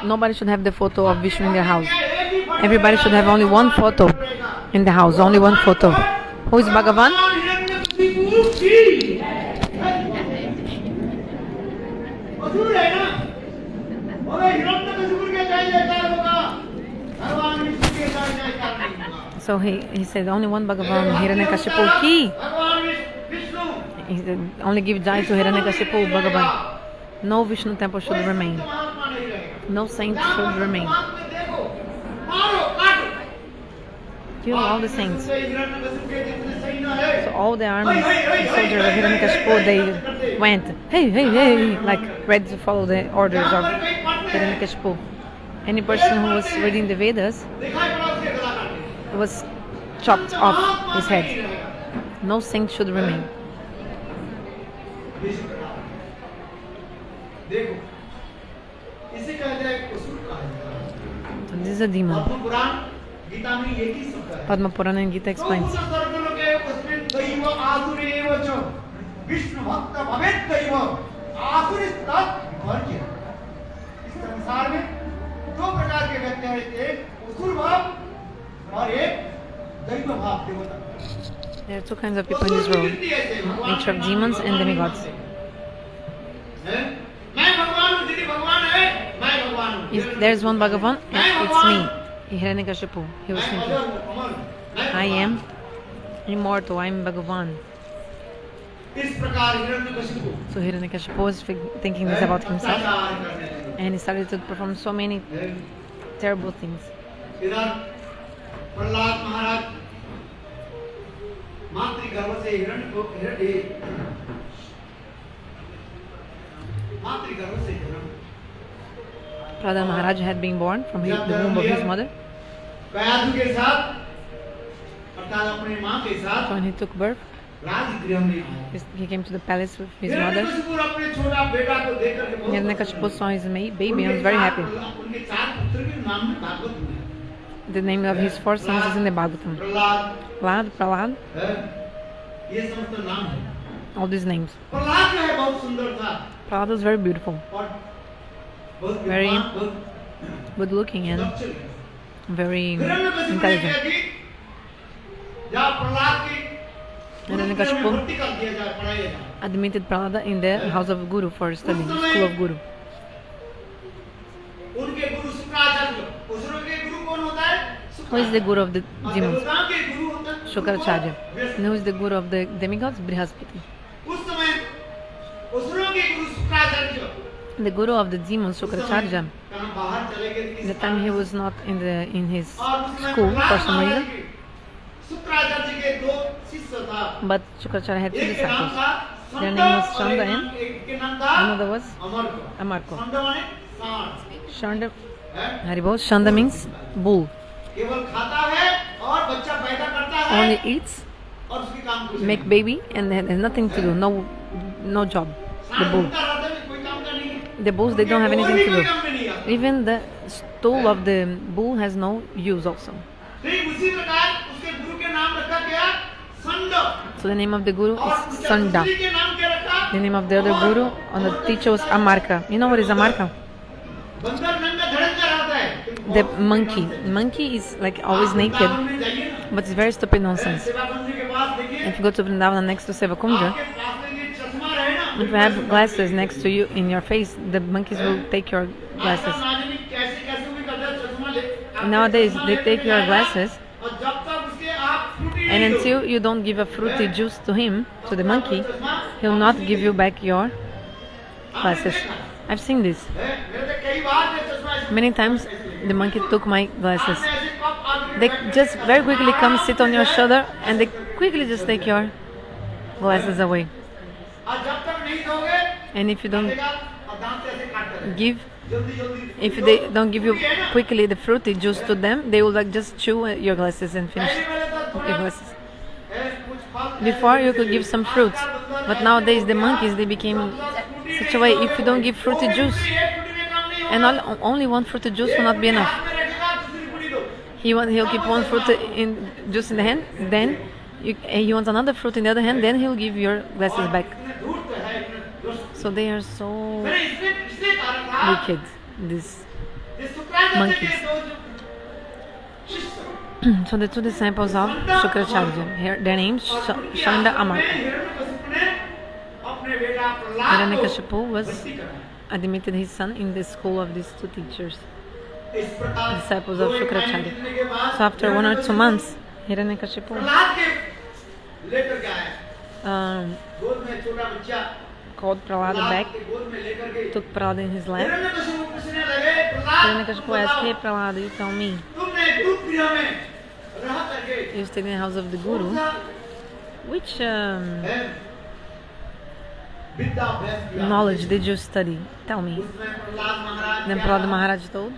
Nobody should have the photo of Vishnu in their house. Everybody should have only one photo in the house, only one photo. Who is Bhagavan? So he said only one Bhagavan, Hiranyakashipu ki. He said, only give jai to Hiranyakashipu, Bhagavan. No Vishnu temple should remain. No saint should remain. Kill all the saints. So all the armies, the soldiers of Hiranyakashipu, they went, hey, hey, hey, like ready to follow the orders of Hiranyakashipu. Any person who was reading the Vedas was chopped off his head. No saint should remain. So this is a demon. Padma Purana and Gita explains. There are two kinds of people in this world. Nature of demons and demigods. If there's one Bhagavan, it's me, Hiranyakashipu. He was thinking, I am immortal, I am Bhagavan. So Hiranyakashipu was thinking this about himself, and he started to perform so many terrible things. Prahlad Maharaj had been born from the womb of his mother. So when he took birth, he came to the palace with his mother. Hiranyakashipu saw his baby and was very happy. The name of his four sons is in the Bhagavatam. Prahlad, all these names. Prahlad was very beautiful, very good looking and very intelligent. Hiranyakashipu admitted Prahlada in the house of Guru for studying, school of Guru. Who is the Guru of the demons? Shukracharya. And who is the Guru of the demigods? Brihaspati. The Guru of the demons, Shukracharya, the time he was not in his school for some reason, but Shukracharya had two disciples. Their name was Shanda and another was Amarko. Shanda, Haribol, Shanda means bull. Only eats, make baby, and has nothing to do, no job. The bull. The bulls, they don't have anything to do. Even the stool of the bull has no use also. So the name of the guru is Sanda. The name of the other guru on the teacher was Amarka. You know what is Amarka? The monkey. Monkey is like always naked, but it's very stupid nonsense. If you go to Vrindavan next to Sevakumja, if you have glasses next to you in your face, the monkeys will take your glasses. Nowadays, they take your glasses, and until you don't give a fruity juice to him, to the monkey, he'll not give you back your glasses. I've seen this. Many times the monkey took my glasses. They just very quickly come sit on your shoulder and they quickly just take your glasses away. And if you don't give you quickly the fruity juice to them, they will like just chew your glasses and finish your glasses. Before you could give some fruits, but nowadays the monkeys, they became such a way. If you don't give fruity juice, and only one fruity juice will not be enough. He'll keep one fruit juice in the hand, then he wants another fruit in the other hand, then he'll give your glasses back. So they are so wicked, these monkeys. So the two disciples of Shukracharya, their names Shanda Amarta. Hiranyakashipu was admitted his son in the school of these two teachers, disciples of Shukracharya. So after 1 or 2 months, Hiranyakashipu called Prahlada back, took Prahlada in his lap. Hiranyakashipu asked, "Hey Prahlada, you tell me, you stayed in the house of the Guru, which knowledge did you study? Tell me." Then Prahlada Maharaj told,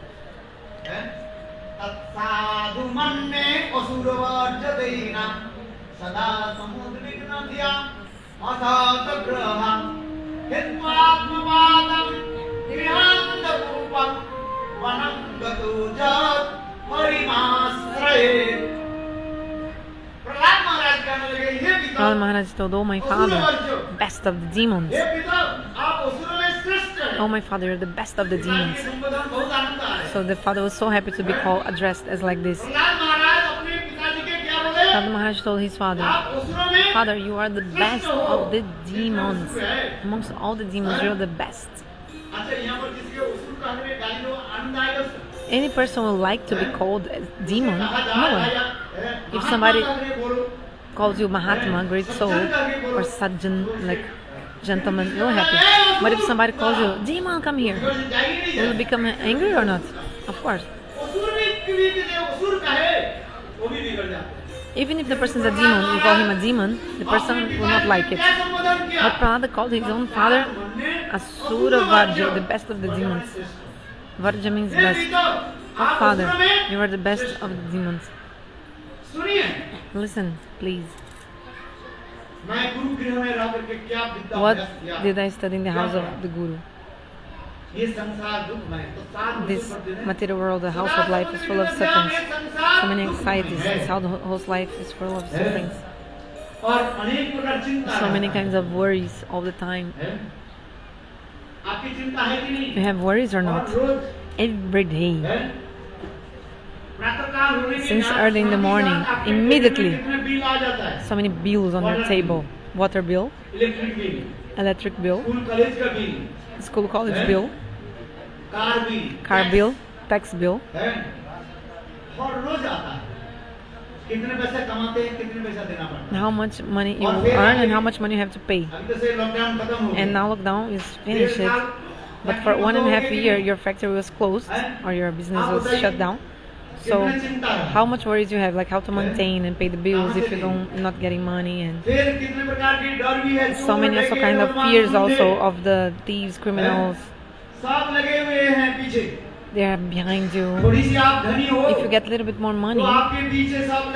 Prahlada Maharaj told, "Oh my father, best of the demons. Oh my father, you're the best of the demons." So the father was so happy to be called, addressed as like this. Prahlada Maharaj told his father, "Father, you are the best of the demons. Amongst all the demons, you're the best." Any person would like to be called a demon? No one. If somebody calls you Mahatma, great soul, or Sajjan, like gentleman, you're happy. But if somebody calls you, "Demon, come here," will you become angry or not? Of course. Even if the person is a demon, you call him a demon, the person will not like it. But Prahlada called his own father Asura Varja, the best of the demons. Varja means best. Oh father, you are the best of the demons. Listen, please. What did I study in the house of the Guru? This material world, the house of life, is full of sufferings. So many anxieties. This whole life is full of sufferings. So many kinds of worries all the time. You have worries or not? Every day. Since early in the morning, immediately, so many bills on your table. Water bill, electric bill, school college bill, car bill, tax bill. How much money you earn and how much money you have to pay. And now lockdown is finished. But for 1.5 years, your factory was closed or your business was shut down. So how much worries you have, like how to maintain and pay the bills if you're not getting money, and so many also kind of fears also of the thieves, criminals. They are behind you. If you get a little bit more money,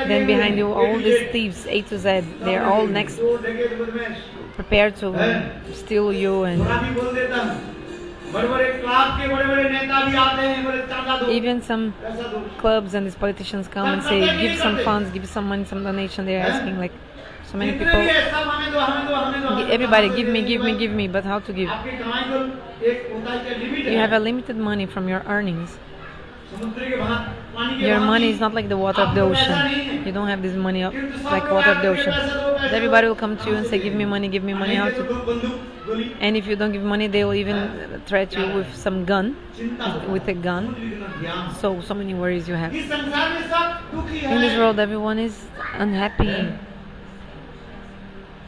then behind you all these thieves A to Z, they are all next, prepared to steal you. And even some clubs and these politicians come and say, "Give some funds, give some money, some donation." They're asking, like, so many people, everybody, give me, but how to give? You have a limited money from your earnings. Your money is not like the water of the ocean. You don't have this money like water of the ocean. Everybody will come to you and say, give me money, how to? And if you don't give money, they will even threaten you with some gun, with a gun. So many worries you have. In this world, everyone is unhappy.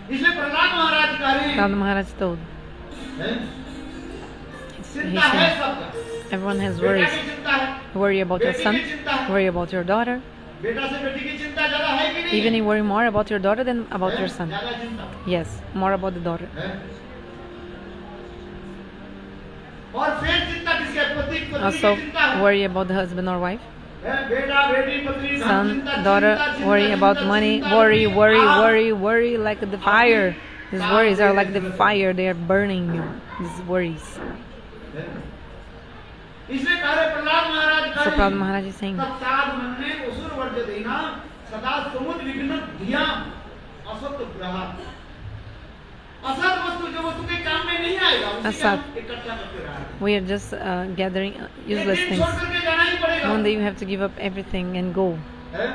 Prahlada Maharaj told. He said, everyone has worries. Worry about your son, worry about your daughter. Even you worry more about your daughter than about your son. Yes, more about the daughter. Also, worry about the husband or wife. Son, daughter, worry about money. Worry like the fire. These worries are like the fire, they are burning you. These worries. So Prahlada Maharaj is saying, असत वस्तु जो वस्तु के काम में नहीं आएगा उसी का Asat. हम इकट्ठा करते रहा है। We are just gathering useless एक दिन things. छोड़ करके जाना ही पड़ेगा। One day you have to give up everything and go. हैं?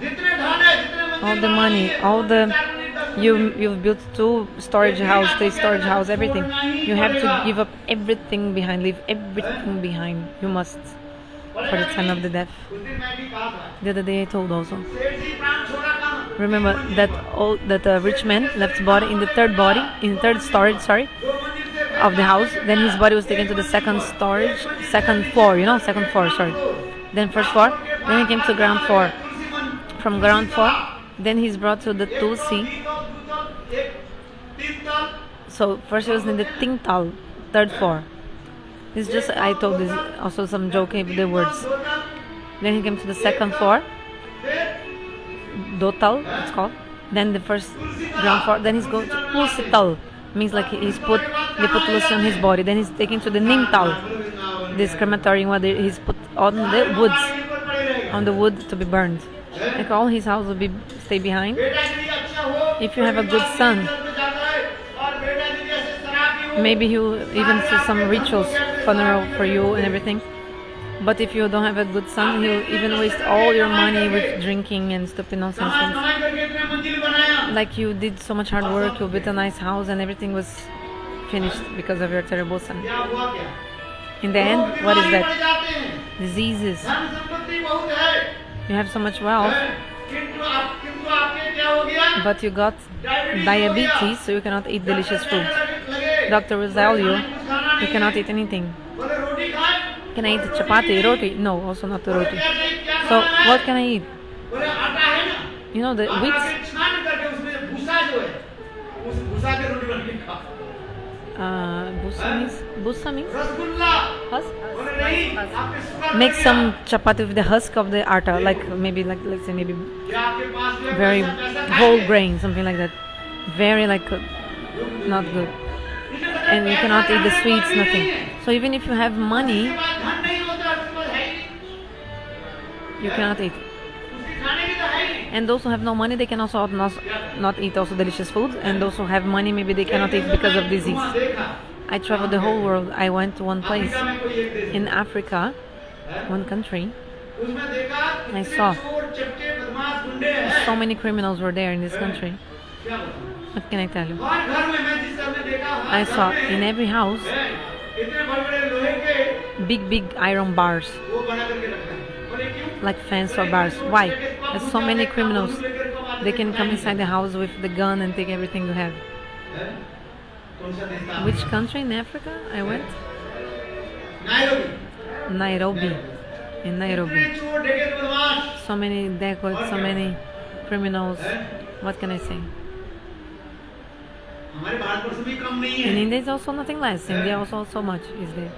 जितने धन है जितने मंदिर All the बनाए money, हैं, all the चार मंदिर, 10 मंदिर, you've built 2 storage house, 3 storage house, everything. You have to give up everything behind, leave everything behind. You must for the time of the death. उस दिन मैं भी कहा था, The other day I told also. सेठ जी प्राण छोड़ा कहाँ? Remember that rich man left body in the third storage, sorry, दो मंदिर से of the house. Then his body was taken to the second floor, second floor, sorry. Then first floor. Then he came to ground floor. तुलसी मन From ground floor, then he's brought to the Tulsi. एक तीन तल So first he was in the Tingtal, third floor. This is just I told this also some joke with the words. दो तल Then he came to the second floor, फिर Dotal, it's called. Then the first ground floor. Then he's going to Tulsital, means like they put Tulsi on his body. Then he's taken to the Ningtal, this crematorium where he's put on the woods, ऊपर पड़े रहेगा। on the wood to be burned. Like all his house will be stay behind. बेटा यदि अच्छा हो, If you have a good son, तो जाता है, और बेटा यदि ऐसे शराबी हो, maybe he will even do some rituals, funeral for you and everything. But if you don't have a good son, he'll even waste all your money with drinking and stupid nonsense कमाई things. कमाई करके इतना मंजिल बनाया। Like you did so much hard work, you built a nice house and everything was finished because of your terrible son. क्या हुआ क्या? In the end, what is बीमारी that? पड़ जाते हैं। Diseases. धन संपत्ति बहुत है, You have so much wealth, किंतु आपके क्या हो गया? but you got diabetes, so you cannot eat delicious food. लगे, Doctor will tell you, कुछ खाना you नहीं cannot है। eat anything. बोले रोटी खाए, Can I eat chapati, roti? No, also not the roti. क्या चाहिए, क्या So खाना है? what can I eat? बोले आटा है ना, You know the आटा wheat? के छान करके उसमें भूसा जो है, उस भूसा के रोटी बन के खा। Busa means rasgulla, husk. बोले नहीं, आपके शुगर Make बढ़ some गया। chapati with the husk of the atta, like maybe let's say maybe क्या आपके पास जो है very पैसा whole खाएंगे? grain, something like that. Very like not good. And you cannot eat the sweets, nothing. So even if you have money, उसके बाद धन नहीं होता, उसके बाद है ही नहीं। you cannot eat. उसके खाने की तो है ही नहीं। And those who have no money, they can also not eat also delicious food. And those who have money, maybe they cannot eat because of disease. वहाँ देखा, I traveled the whole world. I went to one place Africa में कोई एक देश in Africa, है, one country. उसमें देखा I इतने saw. चोर चट्टे बदमाश गुंडे हैं। So many criminals were there in this country. क्या बताऊं? What can I tell you? हर घर में मैं जिस घर में देखा, हर I घर saw में in every house है, इतने बड़े-बड़े लोहे के big iron bars, वो बना करके रखा है। बोले क्यों? like fence or bars. Why? There's so many criminals. They can come inside the house with the gun and take everything you have. हैं? कौन सा देश था? Which country in Africa I went? Nairobi. Nairobi. In Nairobi. इतने चोर डकैत बदमाश, So many dacoits, so many criminals. What can I say? हमारे भारतवर्ष में कम नहीं In है। India is also nothing less. India also so much is there.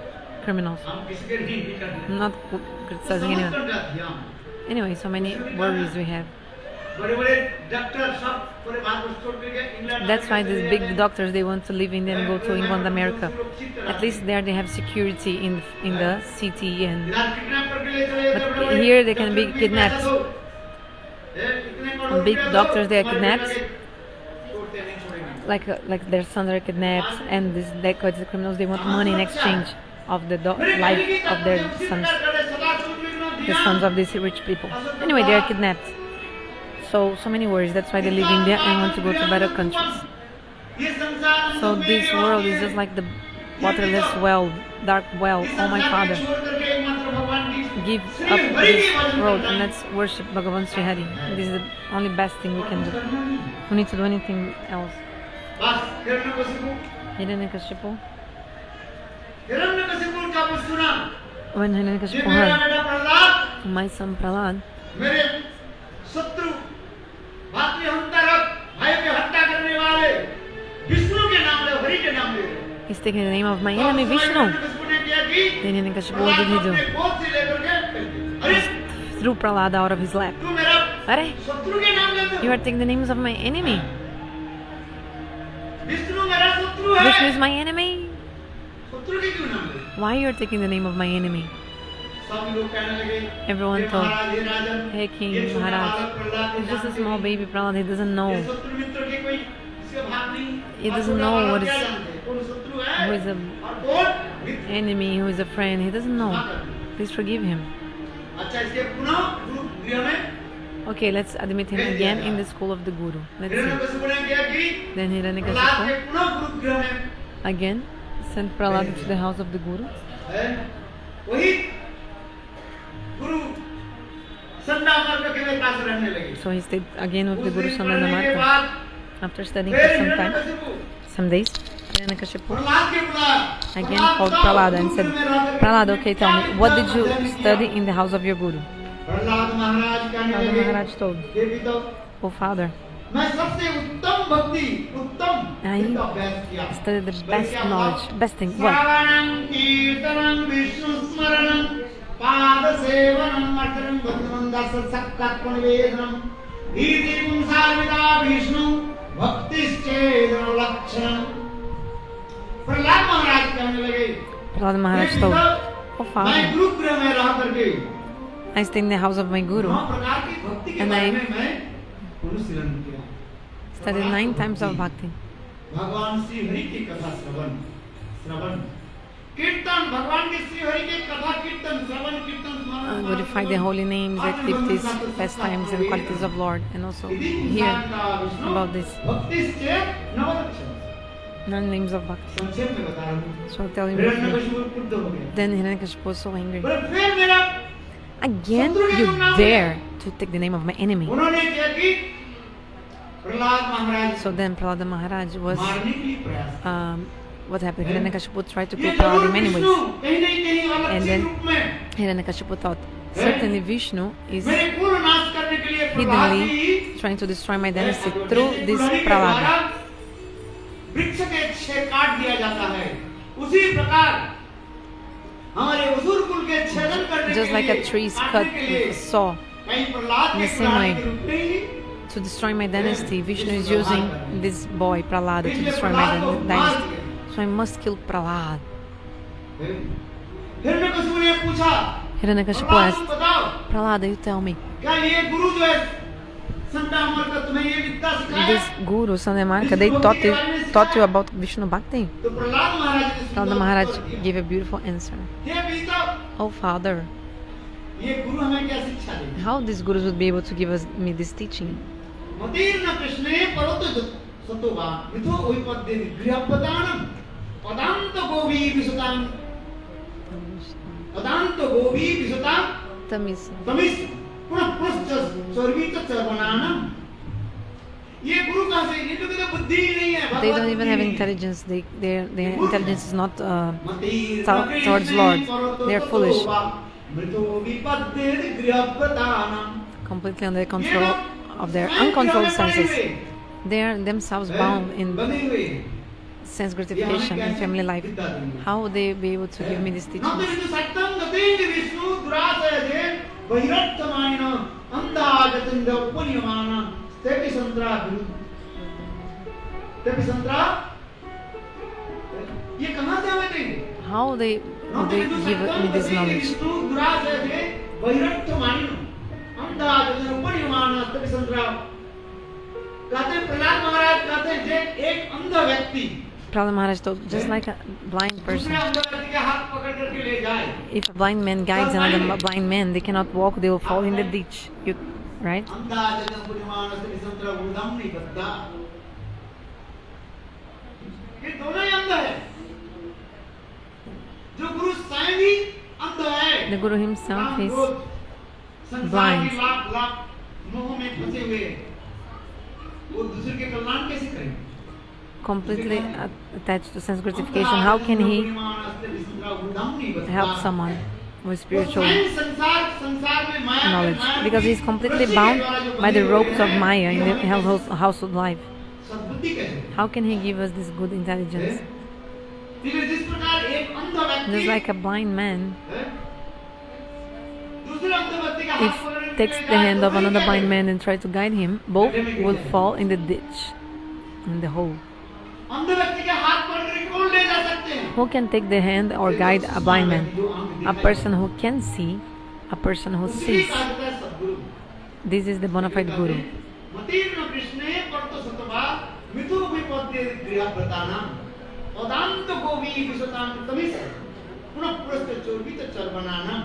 Criminals. हम किसी के नहीं करते। I'm not criticizing समझ anyone. कर जाती हैं हम। Anyway, so many worries we have. बड़े-बड़े डॉक्टर सब पूरे भारतवर्ष छोड़ करके England That's why these big doctors they want to leave India and go to England, America. At least there they have security in the city and इधर kidnap करके ले चले जाते हैं, But बड़े-बड़े here they can be doctor भी kidnapped. पैसा दो। इतने करोड़ Big रुपया दो, doctors, they are और kidnapped. छोड़ते नहीं छोड़ेंगे। like their sons are kidnapped and these dacoits, the criminals, they want money in exchange of the life of their sons, the sons of these rich people. Anyway, they are kidnapped. So many worries. That's why they leave India and want to go to better countries. So this world is just like the waterless well, dark well. Oh my Father, give up this world and let's worship Bhagavan Sri Hari. This is the only best thing we can do. We need to do anything else. Hiranyakashipu. When Hiranyakashipu heard my son Prahlad, मेरे शत्रु भातृहंतरक भाई के हत्या करने वाले विष्णु के नाम ले हरि के नाम ले he's taking the name of my enemy Vishnu. Then Hiranyakashipu, what did he do? गोद से लेकर के अरे Threw Prahlad out of his lap. तू मेरा Are, शत्रु के नाम लेते you are taking the names of my enemy. Vishnu मेरा शत्रु है Vishnu is my enemy. शत्रु के क्यों नाम ले Why you are taking the name of my enemy? सब लोग कहने लगे Everyone "हे told, महाराज, हे राजन, hey king, ये छोटा Maharaj, बालक प्रहलाद he's just a जानते small नहीं। baby Prahlad, he doesn't ये know. शत्रु मित्र के कोई इसके भाग नहीं he doesn't know what is who is an enemy, who is a friend. He doesn't know. Please forgive him. अच्छा इसके पुनः गुरु गृह में Okay, let's admit him again in the school of the Guru. Let's see. Hiranyakashipu ने क्या की Then Prahlad के Hiranyakashipu पुनः गुरु गृह में again sent Prahlada to the house of the Guru. है वही गुरु संडामार्ग के में पास रहने लगे So he stayed again with the Guru उस दिन पढ़ने के Sandandamarka. बाद After studying for फिर some time, Hiranyakashipu some days, Hiranyakashipu Prahlad के बुला again called Prahlada and said, Prahlada, okay, tell me, what did you study in the house of your Guru? Prahlad महाराज कहने Prahlada लगे Maharaj told, हे पिता oh father, मैं सबसे उत्तम भक्ति उत्तम I का अभ्यास किया studied the best knowledge, best thing. What? श्रवणं कीर्तनं विष्णु स्मरणं पाद सेवनं अटनं भक्तिमंदास सत्कर्म निवेदनं ईति पुंसार्विदा विष्णु भक्तिश्चेदन लक्षणं प्रहलाद महाराज कहने लगे Prahlada Maharaj told, oh मैं father, गुरु गृह में रह करके I stayed in the house of my Guru, 9 प्रकार की भक्ति के And बारे I- में मैं अनुशीलन किया studied 9 times of bhakti. भगवान श्री हरि की कथा श्रवण कीर्तन भगवान के श्री हरि के कथा कीर्तन श्रवण कीर्तन स्मरण Glorify the holy names, activities, pastimes, and qualities of Lord, and also hear about this भक्ति से नवलक्षण 9 names of bhakti. संक्षेप में बता रहा हूँ So I'll tell you briefly. Hiranyakashipu क्रुद्ध हो गया Then Hiranyakashipu was so angry. पर फिर मेरा Again, you dare to take the name of my enemy. उन्होंने क्या की प्रहलाद महाराज So then Prahlada Maharaj was, मारने के लिए प्रयास what happened? Hiranyakashipu tried to ये kill Prahlada जरूर in many विष्णु ways. कहीं नहीं कहीं And अलग से then- रूप में Hiranyakashipu thought, certainly Vishnu is मेरे कुल नाश करने के लिए प्रहलाद hiddenly की trying to destroy my dynasty through जैसे this कुल्हाड़ी के Prahlada. द्वारा वृक्ष के छेद काट दिया जाता है उसी प्रकार हमारे असुर कुल के छेदन करने Just के like लिए a tree is काटने cut के with लिए a saw कहीं प्रहलाद in के the same कुल्हाड़ी way. के रूप में ही to destroy my dynasty, Vishnu is using this boy Prahlada to destroy my dynasty. So I must kill Prahlada. Hiranyakashipu ने पूछा Hiranyakashipu प्रहलाद asked, तुम बताओ Prahlada, you tell me, क्या ये गुरु जो है संतामर का तुम्हें ये विद्या सिखाया this guru Sandamarka, they taught you about Vishnu Bhakti? तो प्रहलाद महाराज ने Prahlada Maharaj gave a beautiful answer. हे पिता Oh father, ये गुरु हमें क्या शिक्षा देंगे how these gurus would be able to give me this teaching? मतीर्न कृष्णे परोतो सतोवा मिथो उइपद्ये गृहपदानं पदांत गोवी विसुतां पदांत गोवी विसुतां Tamisi. तमिस पुनः पुनश्च सर्वीत सर्वनानं ये गुरु कहाँ से ये लोगों की तो बुद्धि ही नहीं है They भगवत don't even बुद्धि have नहीं है। intelligence. Their intelligence is not मतीर्न towards कृष्णे Lord. परोतो They are foolish. सतोवा मृतो विपद्ये गृहपदानं completely under control of their uncontrolled senses. They are themselves bound in बने हुए sense gratification and family life. How would they be able to give me this teaching? नोतिरितु सत्तं गतेन्द्र Vishnu दुराशयजे बहिरर्थमायिन अन्धाजतन्द उपनियमान तेपि संत्रा ये कहाँ से हमें देंगे How would they give me this knowledge? Vishnu दुराशयजे बहिरर्थमायिन अन्धाजतन्द उपनियमान तेपि संत्रा कहते हैं प्रहलाद महाराज कहते हैं जे एक अंध व्यक्ति Prahlada Maharaj told, just like a blind दूसरे person, अंध व्यक्ति के हाथ पकड़ करके ले जाए if a blind man guides another blind man, they cannot walk, they will fall in the ditch. Right? अन्धाजनं पुण्यमानस्य विसंत्र उदम नहीं बद्धा ये दोनों ही अंध है जो गुरु स्वयं ही अंध है The Guru himself काम, is क्रोध, संसार blind. के लाभ मोह में फंसे हुए हैं। वो दूसरे के कल्याण कैसे करेंगे completely attached to sense gratification. How can he help someone with spiritual knowledge? Because he is completely bound by the ropes of Maya in the household life. How can he give us this good intelligence? Just like a blind man, if takes the hand of another blind man and try to guide him, both will fall in the ditch, in the hole. Who can take the hand or guide a blind man? A person who can see, a person who sees. This is the bona fide Guru. गृहव्रतानां पदान्त गोवी विशतां तमिस पुनः पुरस्त चोर्बित चर्वणानां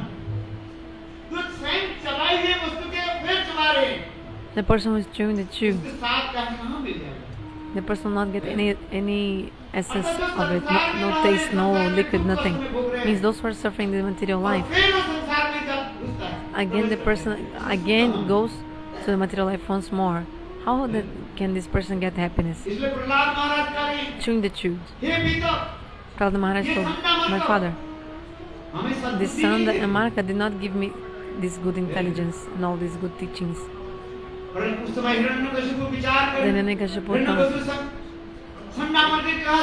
जो स्वयं चबाई हुई वस्तु के फिर चबा रहे हैं The person who is chewing the chew, उसके साथ का कहाँ मिल जाएगा the person will not get any essence of it, no taste, no liquid, nothing. Means those who are suffering the material और life. फिर वो संसार में जब घुसता है Again, the person again goes to the material life once more. How can this person get happiness? इसलिए प्रहलाद महाराज का भी Chewing the chew. हे पिता Prahlada Maharaj told my father, हमें this सद्बुद्धि Sanda नहीं and the. Marka did not give me this good intelligence and all these good teachings. परंतु उस समय हिरण्यकशिपु विचार कर Then Hiranyakashipu thought- हिरण्यकशिपु संडामर ने कहा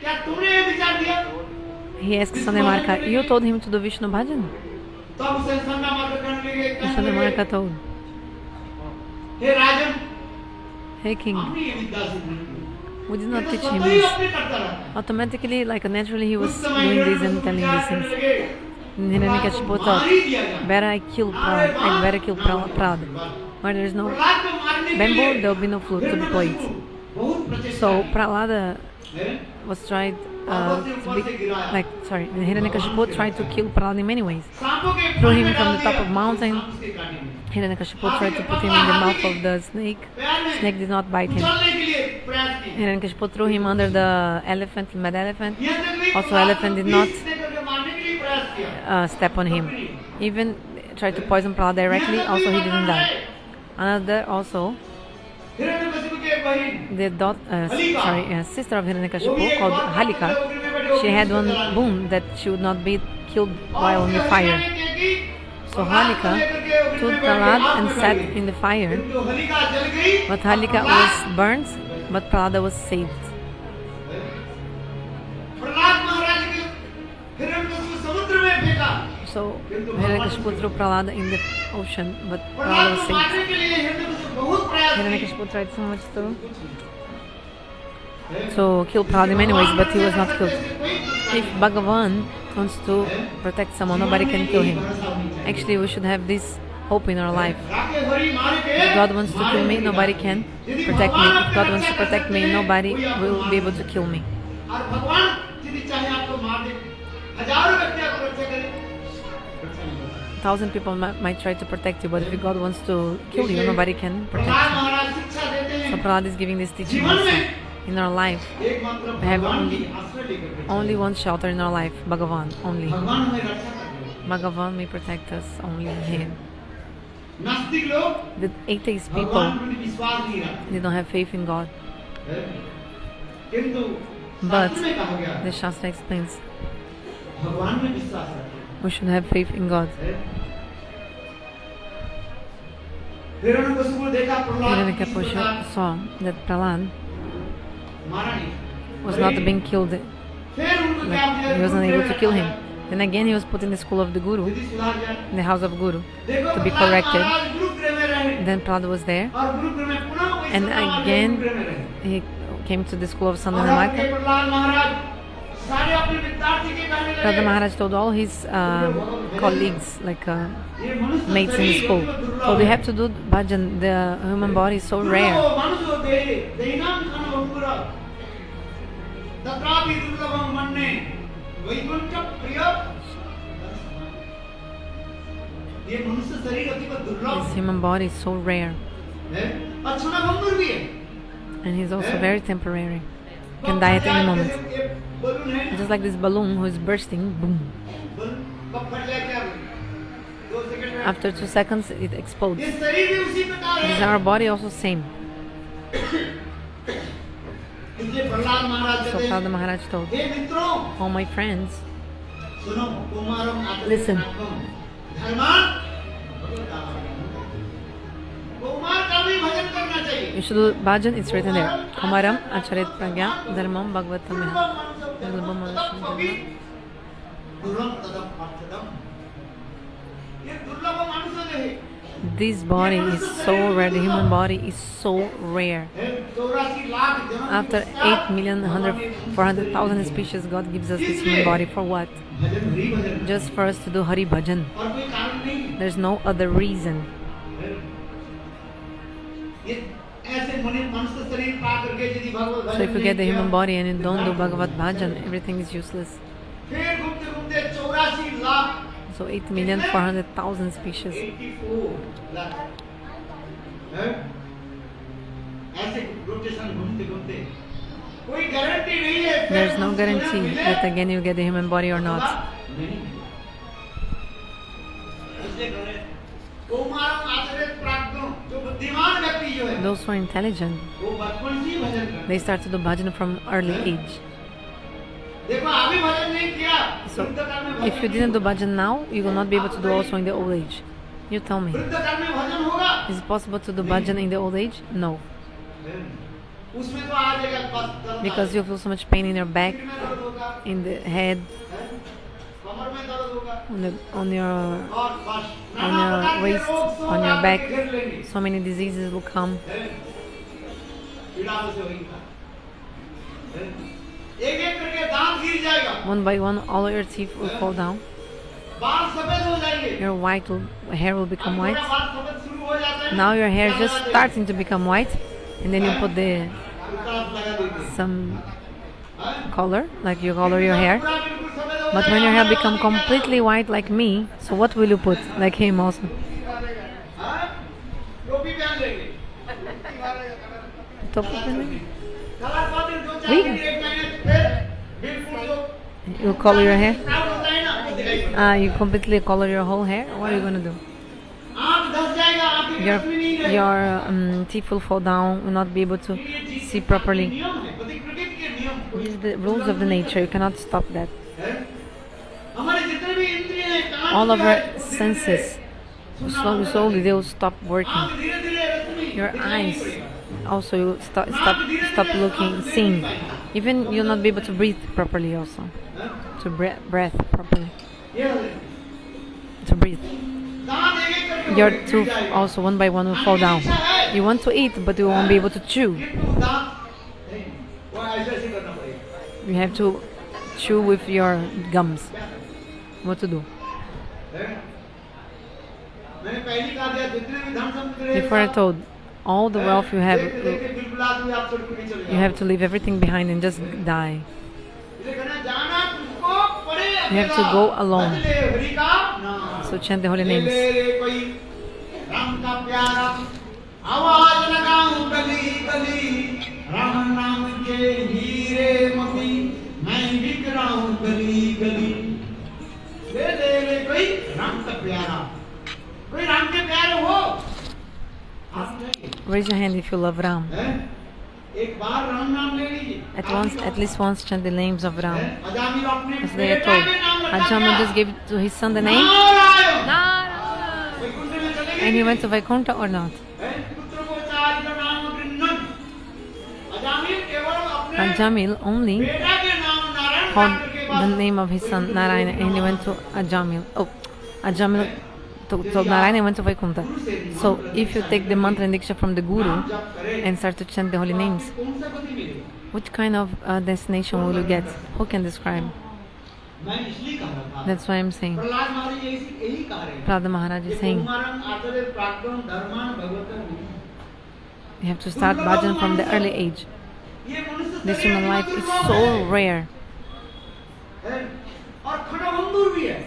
क्या तुमने ये विचार दिया he asked Sandamarka, you told him to do Vishnu Bhajan? तब उसे संडामर करने लगे And कहने Sandamarka लगे told, हे राजन hey king, हमने ये विद्या सिद्ध नहीं की we did ये not तो teach him स्वतः ही this. अपने करता रहता है Automatically, like naturally, he was उस समय doing this and Hiranyakashipu telling विचार these करने things. लगे And Hiranyakashipu मार thought, ही दिया जाए better I kill Prad, I better kill Prad. Where there is no Prahlad को मारने के bamboo, लिए there will be no flute to be played. Hiranyakashipu बहुत प्रचेष्टा So की। Prahlada हैं? was tried to be like, sorry, Hiranyakashipu tried to kill Prahlada in many ways. सांपों के Threw fun him में from डाल the top दिया, of mountain. सांप उसके काटेंगे। Hiranyakashipu tried to put him in the mouth of the snake. पैर में Snake did not bite him. उछलने के लिए प्रयास किए। Hiranyakashipu threw him under the elephant, mad elephant. यहाँ तक भी Also, प्रहलाद elephant को did not बीच से करके मारने के लिए प्रयास किया। Step on him. Even tried to poison Prahlada directly, also he didn't die. Another also, Hiranyakashipu के बहन the sister of Hiranyakashipu called Halika, she had one boon that she would not be killed while on the fire. So Halika took Prahlad and sat in the fire, तो हलिका जल गई but Halika was burnt, but Prahlada was saved. Prahlad महाराज के हिरण्यकशिपु समुद्र में फेंका So Hiranyakashipu threw Prahlada in the ocean, but Prahlada Prahlad was को saved. मारने के लिए हिरण्यकशिपु बहुत प्रयास किए। Hiranyakashipu tried so much to kill Prahlada in many ways, but he was not killed. If Bhagavan wants to protect someone, nobody can kill him. Actually, we should have this hope in our life. राके हरि मारे के If God wants to kill me, nobody can protect me. If God wants to protect me, nobody will be able to kill me. और भगवान यदि चाहे आपको मार दे हजारों व्यक्तियों को रक्षा करे 1,000 people might try to protect you, but if God wants to kill you, nobody can protect Prahlad you. महाराज शिक्षा देते So हैं Prahlad is giving this teaching जीवन also. में In our life, एकमात्र we have भगवान की आश्रय लेकर के only one shelter in our life, Bhagavan, only. भगवान हमें रक्षा करते हैं Bhagavan may protect us, only Him. नास्तिक लोग The atheist भगवान people, पर विश्वास नहीं रखते they don't have faith in God. किंतु But शास्त्र में कहा गया the Shastra explains भगवान में विश्वास रखें we should have faith in God. Hiranyakashipu ने देखा प्रहलाद की इस Hiranyakashipu प्रकार saw that Prahlad मारा नहीं was not being killed, फिर उनको क्या like, he was not able to kill him. Then again, he was put in the school of the Guru, यदि सुधार जाए in the house of Guru, देखो to be Prahlad corrected. महाराज गुरुगृह में रहे Then Prahlad was there. और गुरुगृह में पुनः वही And संतान again, गुरुगृह में रहे He came to the school of और Sandanamaka. आपके प्रहलाद महाराज सारे अपने विद्यार्थी के कहने Prahlada लगे Maharaj told all his colleagues, like ये मनुष्य mates in the शरीर school, अति दुर्लभ so we है। have to do bhajan. The human body is so rare. दुर्लभो मनुष्यो देहे दैनां खनवपुर तत्रापि दुर्लभं मन्ये वैकुंठ प्रिय ये मनुष्य शरीर अति दुर्लभ This human body is so rare, है और क्षणभंगुर भी है and he's also very temporary. Can die at any moment. ये बलून है Just like this balloon who is bursting, boom. Balloon कब फट जाए क्या 2 सेकंड में After 2 seconds, it explodes. ये शरीर भी उसी प्रकार This is है our body also same. इसलिए प्रहलाद महाराज So कहते Prahlada हैं Maharaj told हे मित्रों all my friends, सुनो कुमारम Listen. धर्मान कुमार का भी भजन करना चाहिए you should do bhajan. It's written there. Kumaram acharit pragya dharmam bhagavatam yaha. Durbam manushyam दुर्लभ तदम अर्थदम ये दुर्लभ मनुष्य जो है This body is so rare. The human body is so rare. 84 lakh जन्म After 8,400,000 species, God gives us this human body for what? Bhajan Hari bhajan Just for us to do Hari Bhajan. और कोई कारण नहीं There's no other reason. ये ऐसे मनुष्य शरीर पा करके यदि भगवत So if you get the human body and you don't do Bhagavad Bhajan, everything is useless. फिर घूमते घूमते 84 लाख So 8,400,000 species. 84 लाख हैं? ऐसे रोटेशन घूमते घूमते कोई गारंटी नहीं है There's no guarantee that again you get the human body or not. नहीं। इसलिए कह रहे हैं, कौमारम आचरित प्राज्ञों, जो बुद्धिमान व्यक्ति जो है Those who are intelligent, वो बचपन से ही भजन करते they start to do bhajan from early age. देखो अभी भजन नहीं किया So वृद्ध काल में if you didn't do bhajan now, you will not be able to do also in the old age. You tell me, वृद्ध काल में भजन होगा is it possible to do bhajan in the old age? No, उसमें तो आ जाएगा बस दर्द because you feel so much pain in your back, सिर में दर्द होगा in the head, कमर में दर्द होगा on your और बस on नाना your प्रकार के waist, रोग शोक on your आपके back. घेर लेंगे। So many diseases will come. पीड़ा से होगी एक एक करके दांत गिर जाएगा One by one, all your teeth will fall down. बाल सफेद हो जाएंगे Your hair will become अब white. थोड़ा बाल सफेद शुरू हो जाता है Now your hair is क्या just लगाते हैं? starting to become white, and then you put the उल्टा लगा देते हैं। some हाँ? color, like you color your hair. पूरा बिल्कुल सफेद हो But when जाएगा, your hair हमारा become वाली क्या completely white like me, so what will you put? Like him also. हाँ? टोपी पहन लेंगे Top of the leg? Colour पाते दो चार Oui. दिन एक महीने फिर बिल्कुल जो You color your hair? Start होता है ना वो दिखाई पड़ता You completely color your whole hair? What are you gonna do? है। आँख धस जाएगा आँख की Your रोशनी नहीं रहेगी। your teeth will fall down, will not be able to ये चीज़ see properly. नियम है प्रकृति के नियम These are the rules of the nature. You cannot stop that. है? हमारे जितने भी इंद्रिय हैं कान All of जो है, our senses, slowly they will stop working. आँख धीरे-धीरे रोशनी Your दिखाई नहीं eyes पड़ेगा। also you stop looking, seeing. Even you'll not be able to breathe properly also. हैं? To breath properly. ये है। To breathe. दांत एक-एक करके Your गिर tooth जाएगा। also one by one will fall down. You want to eat, but you won't be able to chew. किंतु दांत नहीं, वो ऐसे-ऐसे करना पड़ेगा। You have to chew with your gums. What to do? हैं? मैंने पहली कहा दिया जितने भी धन संपत्ति रहे Before I सब, told, all the wealth you have, देखते-देखते बिल्कुल आदमी आप छोड़ के भी चले you have to leave everything behind and just die. इसलिए कहना जाना तुझको पड़े You have to अकेला। go alone. बदले हरि का नाम। So chant the holy ले names. ले रे कोई राम का प्यारा आवाज लगाऊं गली गली राम नाम के हीरे मोती मैं बिक रहा हूं गली गली ले ले रे कोई राम का प्यारा कोई राम के प्यारे हो आप नहीं Raise your hand if you love Ram. हैं? एक बार राम नाम ले लीजिए At least once chant the names of Ram. Ajamil अपने As they are बेटा told, के नाम रखा Ajamil क्या? just gave to his son the name. Narayan Nara. Vaikuntha में चले गए And he went to Vaikuntha or not? पुत्र को चार का नाम गृह्णन अजामिल केवल अपने Ajamil only बेटा के नाम नारायण called रखने के the बाद name of his son Narayana, and he went to Ajamil. Oh, Ajamil told Narayana and went to Vaikuntha. So if you take the mantra and diksha from the Guru जब करे and start to chant the holy names, कौन सा गति मिलेगा which kind of destination will you get? Who can describe? मैं इसलिए कह रहा था That's why I'm saying. Prahlad महाराज यही कह रहे हैं Prahlad Maharaj is saying, कुमारं Achare प्राक्तन धर्मान भगवतन you have to start bhajan from the early age. ये मनुष्य This शरीर human life में is दुर्लभ so है। rare, है और खड़बंदूर भी है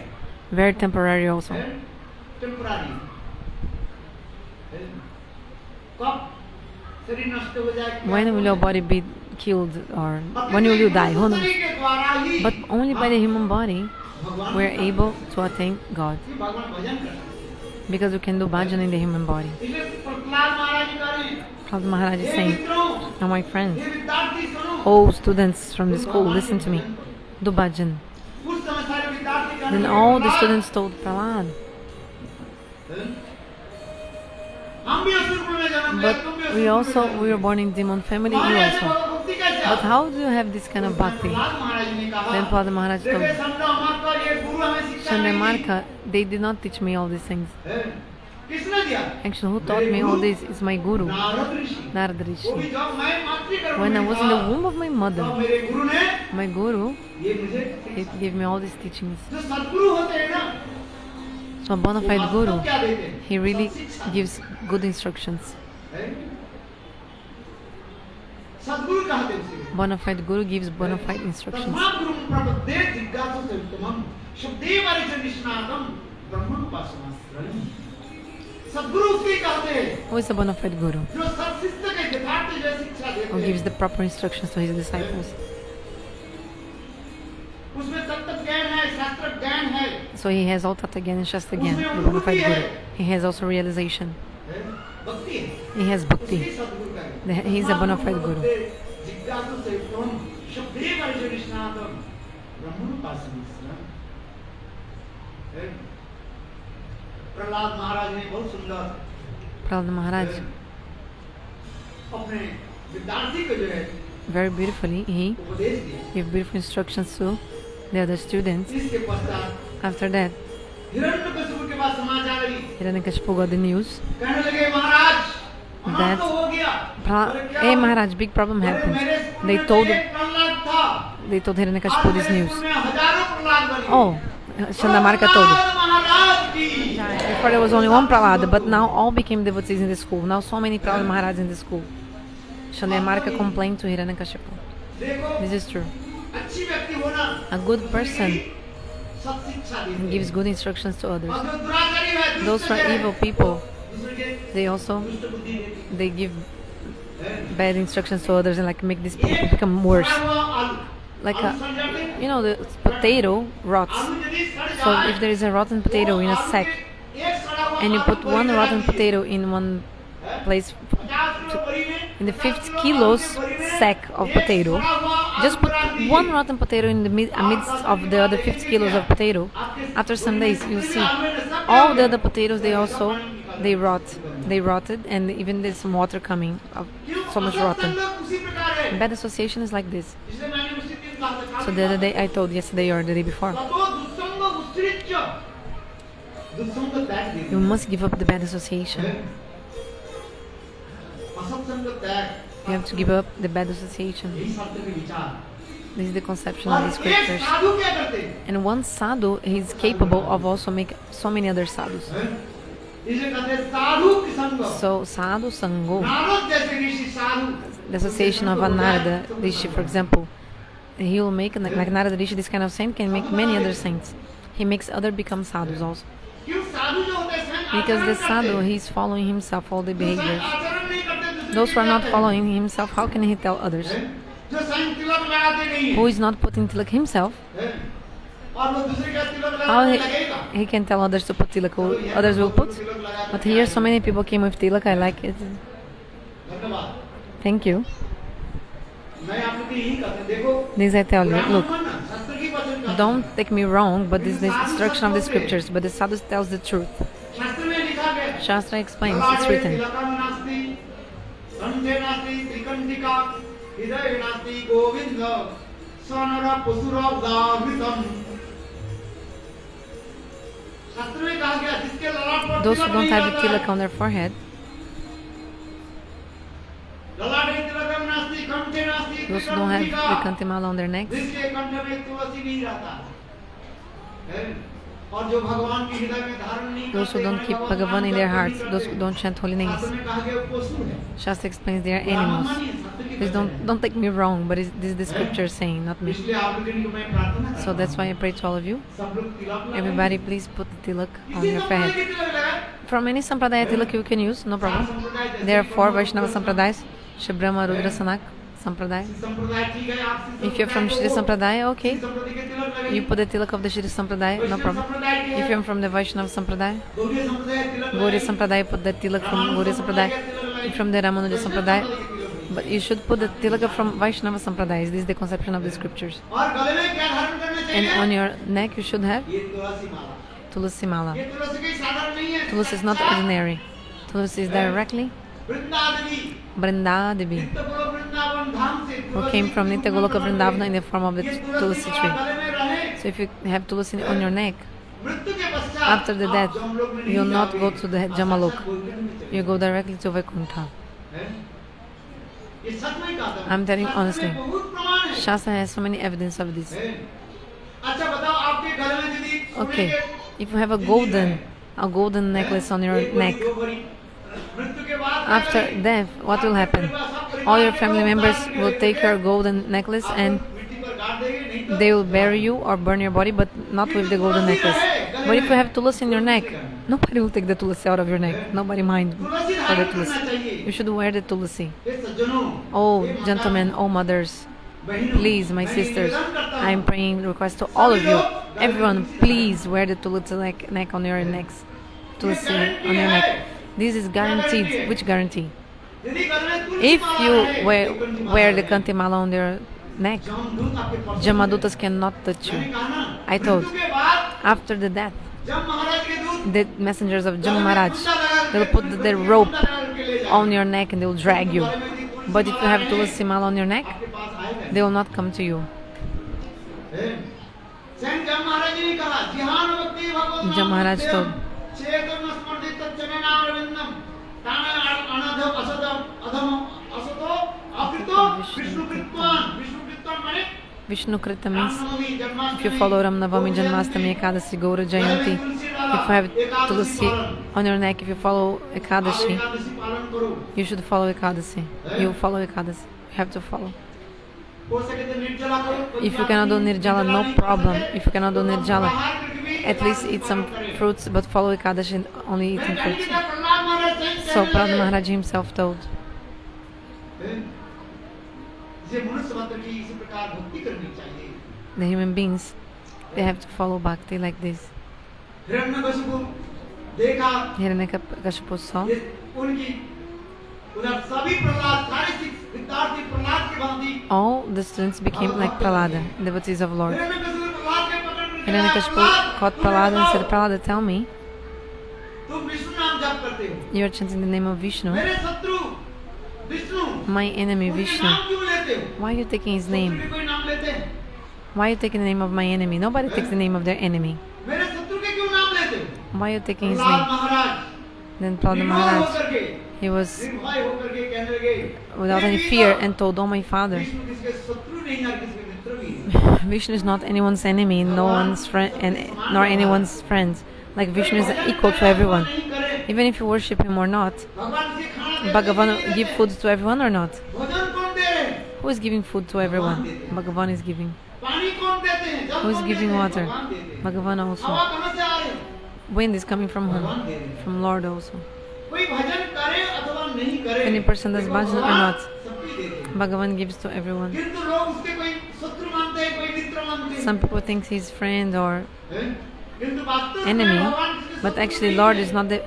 very temporary also. टेम्पररी कब शरीर नष्ट हो जाए क्या When will your body be killed or when will you die? Who knows? But only by the human body we are able to attain God, भगवान भजन करते because we can do bhajan in the human body. इसलिए प्रहलाद महाराज कह रहे हैं Prahlad Maharaj is hey saying, मित्रों now my friends, हे विद्यार्थी सुनो oh students from the school, listen to me, do bhajan. उस समय सारे विद्यार्थी कहने Then लगे, all the Prahlad, students told Prahlad, हम भी असुर कुल में जन्म लिए, तुम भी but असुर we कुल में also, जन्म we were born in demon family, you हमारे ऐसे also. भक्ति कैसे But आता? how do you have this kind of bhakti? Prahlad महाराज ने कहा, Then Prahlad Maharaj देखे told, संत हमारा ये गुरु हमें शिक्षा नहीं दी। Chandramarka, they did not teach me all these things. है, किसने दिया? Actually, who taught me all this is my guru, Narad Rishi. Narada वो भी Rishi. जब मैं मातृगर्भ When I में was in the था, womb of my तब mother, मेरे गुरु ने my guru, ये मुझे he gave me all these teachings. जो सद्गुरु होते हैं ना, So a bona वो fide वास्तव guru, क्या देते हैं? he really शिक्षा। gives good instructions. है? सद्गुरु कहते हैं उसे। Bona fide guru gives bona fide instructions. तस्माद्गुरुं प्रपद्ये जिज्ञासु संयुक्तमं शुद्धेवरिच निष्णातम ब्रह्मोपासनास्त्रयम्। सद्गुरु उसके कहते हैं Who is a bona fide guru? जो सत्शिष्य के यथार्थ जो शिक्षा देते Who हैं, gives the proper instructions to his disciples. उसमें तत्व ज्ञान है, शास्त्र ज्ञान है, So he has all Tata Gyan and Shastra Gyan, the bona fide guru. He has also realization. भक्ति है, He has उसकी bhakti. सद्गुरु का है। He is a bona fide guru. जिज्ञासु संयुक्तमं शुद्धेवरिच निष्णातम ब्रह्मोपासनास्त्रयम्। प्रहलाद महाराज ने बहुत सुंदर Prahlad Maharaj, अपने विद्यार्थी को जो है very beautifully, he उपदेश दिया। gave beautiful instructions to the other students. इसके पश्चात After that, हिरण्यकशिपु के पास समाचार आई, Hiranyakashipu got the news कहने लगे महाराज अनर्थ that तो हो गया। बोले, क्या Hey हुआ? Maharaj, big problem बोले, happened. मेरे स्कूल They में told तो एक प्रहलाद था। Hiranyakashipu this आज मेरे news. स्कूल में हजारों प्रहलाद बने। Oh, Chandamarka told. प्रहलाद महाराज की Before there was only one Prahlad, but now all became devotees in the school. Now so many Prahlad Maharaj in the school. Chandamarka complained to Hiranyakashipu. देखो This is true. अच्छी व्यक्ति होना A good person सब शिक्षा देती है। gives good instructions to others. और जो दुराचारी है, दुष्ट Those who are है, evil people, दूसरे के they also दुष्ट बुद्धि देती है। they give bad instructions to others and like make these people become worse. सड़ा हुआ आलू, Like आलू सड़ जाते हैं। you know, the potato rots. आलू यदि सड़ So जाए, if there is a rotten potato in a आलू sack के एक सड़ा हुआ and you आलू put भरी one में rotten डालिए। potato in one place, 50 kilo भरी में, in the 50 50 किलो kilos आलू के भरी में sack of एक potato, सड़ा हुआ आलू just put डाल दीजिए। one rotten potato in the midst of the other 50 kilos of potato. After some days, you see all the other potatoes, they rotted, and even there's some water coming, so much rotten. असत्संग उसी प्रकार है। Bad association is like this. इसलिए मैंने उसी दिन कहा था, So the other day, I told yesterday or the day before, ततो दुस्संग उस्त्रिच्य। दुस्संग त्याग दीजिए। you must give up the bad association. असत्संग त्याग, You have to give up the bad association. यही शास्त्र के विचार। This is the conception of और the एक scriptures. साधु क्या करते हैं? And one sadhu is capable of also make so many other sadhus. इसे कहते हैं साधु की संग। So sadhu sango, नारद जैसे ऋषि साधु, the association of a Narada Rishi, for example, he will make like Narada Rishi, this kind of saint can make many other saints. He makes other become sadhus also. क्यों साधु जो होते हैं स्वयं Because the आचरण sadhu, करते हैं। he is following himself all the जो स्वयं behaviors. आचरण नहीं करते, दूसरे Those who are को not कहते हैं। following himself, how can he tell others? जो स्वयं तिलक लगाते नहीं Who हैं, is not putting tilak himself, और वो दूसरे का तिलक how लगाने लगेगा। he can tell others to put tilak, others will put? तिलक लगाते But here so many people came with tilak, I like it. हैं। धन्यवाद। Thank you. मैं आपको यही कहता हूं, देखो This I tell you, look, शास्त्र की वचन का don't take me wrong, but this is the instruction of the scriptures, but the sadhu tells the truth. शास्त्र में लिखा गया है, Shastra explains, it's ललाटे written. तिलकं नास्ति, कंठे नास्ति त्रिकंटिका, हृदये नास्ति गोविंद, सनर पशुर गार्भितम्। शास्त्र में कहा गया, जिसके ललाट पर Those who तिलक don't नहीं have the रहता है, tilak on their forehead, ललाटे तिलकं नास्ति, कंठे नास्ति those who don't have त्रिकंटिका, the kantimala on their necks, जिसके कंठ में तुलसी नहीं रहता है, और जो भगवान के हृदय में धारण नहीं those who करते, don't यानी keep भगवान Bhagavan in का their जप hearts, नहीं those who करते। don't chant holy names. शास्त्र में कहा गया वो पशु है। Shastra explains they are ब्राह्मण animals. नहीं है, शास्त्र की Please वचन है। don't take me wrong, but this is the scripture saying, not me. इसलिए आप लोगों को मैं प्रार्थना करता So हूं, that's why I pray to all of you. सब लोग तिलक लगाएं। Everybody, please put the tilak on किसी your संप्रदाय forehead. के तिलक लगाएं। From any sampradaya tilak you can use, no चार problem. संप्रदाय जैसे There are कि 4 ब्रह्म, Vaishnava Rudra, sampradayas, Shibrahma, Rudra, Sanak sampradaya. संप्रदाय ठीक है, आप किसी If you're from संप्रदाय Shri को- Sampradaya, okay. किसी संप्रदाय के तिलक लगाइए। You put the tilak of the Shri Sampradaya, no Vaishnav problem. संप्रदाय के If हैं, you're from the Vaishnava Sampradaya, Gaudiya संप्रदाय के तिलक Gauriya लगाइए। Sampradaya, put the tilak from Ramanuj Gauriya संप्रदाय Sampradaya. के तिलक लगाइए। If from the Ramanuja Vaishnav Sampradaya, संप्रदाय के तिलक लगाइए। but you should put the tilak from Vaishnava Sampradayas. This is the conception of the scriptures. और गले में क्या धारण करना And चाहिए? on your neck you should have ये तुलसी माला। Tulasi Mala. ये तुलसी कोई साधारण नहीं है। Tulasi is not ordinary. Tulasi is directly वृंदादेवी, Brindadevi, नित्यगोलोक Vrindavan धाम से who तुलसी came from की Nityagoloka पूर्ण Vrindavana बने। in the form of the ये Tulasi माला tree. गले में रहे। So if you have Tulasi on your neck, मृत्यु के पश्चात after the आप death, जमलोक में नहीं you'll not जाओगे। go to the आप Jamalok. साक्षात गोलोक में चले You go directly to Vaikuntha. हैं? ये सच में कहा था। I'm telling you शास्त्र में honestly. बहुत प्रमाण है। Shastra has so many evidence of this. हैं? अच्छा बताओ, आपके गले में यदि सोने Okay, के if you have a golden necklace on your एक भरी, neck, दो भरी, मृत्यु के बाद क्या after करेंगे? death, what will आपके happen? परिवार, सब परिवार all your family members will take your golden necklace and मिट्टी पर गाड़ देंगे, नहीं तो they will bury you or burn your body, but not with the golden necklace. But if you have tulsi in your neck, nobody will take the tulsi out of your neck. Nobody mind Tulsi for the धारण करना tulsi. चाहिए। You should wear the tulsi. हे सज्जनों, Oh, हे माताओं, gentlemen, oh mothers, बहनों, please, my मैं sisters, निवेदन करता I am हूं, praying request to all of you, everyone, please wear the tulsi neck on your necks, tulsi on your neck. This is guaranteed. Which guarantee? यदि घर में तुलसी If Mala you है, wear, तो कंठी माला wear the है। kantimala on your neck, जमदूत आपके पास Jamadutas cannot touch मैंने you. कहा ना, I told. मृत्यु के बाद After the death, जब महाराज के दूत the messengers of Jam Maharaj, they will put the rope on your neck and they will drag you. But if you have tulsi mala on your neck, आपके पास आएगा। they will not come to you. स्वयं जब महाराज जी ने कहा जिहान भक्ति भगवान जब महाराज तो चेतन स्मृति तच्चनेना अरविंदम ताना अनाधो असतो अधम असतो अकृतो विष्णु कृत्वान माने Vishnu Krita means Ramnavami Janmashtami if you follow Ram Navami, Janmashtami, Ekadasi, Gaura Jayanti, if you have tulsi on your neck, if you follow Ekadashi, Ekadashi पालन करो you should follow Ekadasi. You follow Ekadasi. You have to follow. हो सके तो निर्जला करो If you cannot do Nirjala, no problem. If you cannot do Nirjala, at least eat some fruits, but follow Ekadashi and only eating fruits. So Prahlad Maharaj himself told, जे मनुष्य मात्र की इसी प्रकार भक्ति करनी चाहिए the human beings, they have to follow Bhakti like this. Hiranyakashipu देखा Hiranyakashipu saw ये उनकी उधर सभी प्रहलाद सारे विद्यार्थी प्रहलाद की भांति all the students became like Prahlada, devotees of Lord. Hiranyakashipu Prahlad के पकड़ में Hiranyakashipu caught Prahlada and said, Prahlada, tell me, तुम विष्णु नाम जप करते हो you are chanting the name of Vishnu. मेरे शत्रु विष्णु My enemy उनके Vishnu. नाम क्यों लेते हो Why are you taking his शत्रु name? के कोई नाम लेते हैं Why are you taking the name of my enemy? Nobody takes the name of their enemy. मेरे शत्रु के क्यों नाम लेते हो Why are you taking his Prahlad name? Maharaj Then Prahlada निर्भय Maharaj, होकर के he was निर्भय होकर के कहने लगे without any fear and told, oh my father, Vishnu किसके शत्रु नहीं और किसके मित्र भी नहीं Vishnu is not anyone's enemy, no one's friend, and nor anyone's friend. Like Vishnu is equal to everyone. नहीं करे Even if you worship him or not, भगवान से खाना Bhagavan give food to everyone or not? भोजन कौन दे रहे हैं Who is giving food to everyone? Bhagavan is giving. पानी कौन देते हैं जल Who is कौन giving देते हैं? water? भगवान देते हैं Bhagavan हवा also. कहां से आ रही है Wind is coming from भगवान whom? दे रहे हैं From Lord also. कोई भजन करे अथवा नहीं करे Any person does देखो, bhajan or भगवान not. सबको देते हैं Bhagavan gives to everyone. किंतु लोग उसके कोई शत्रु मानते हैं कोई मित्र मानते हैं Some people think he's friend or हैं? किंतु वास्तव में enemy, भगवान किसी but शत्रु actually नहीं Lord है। is not the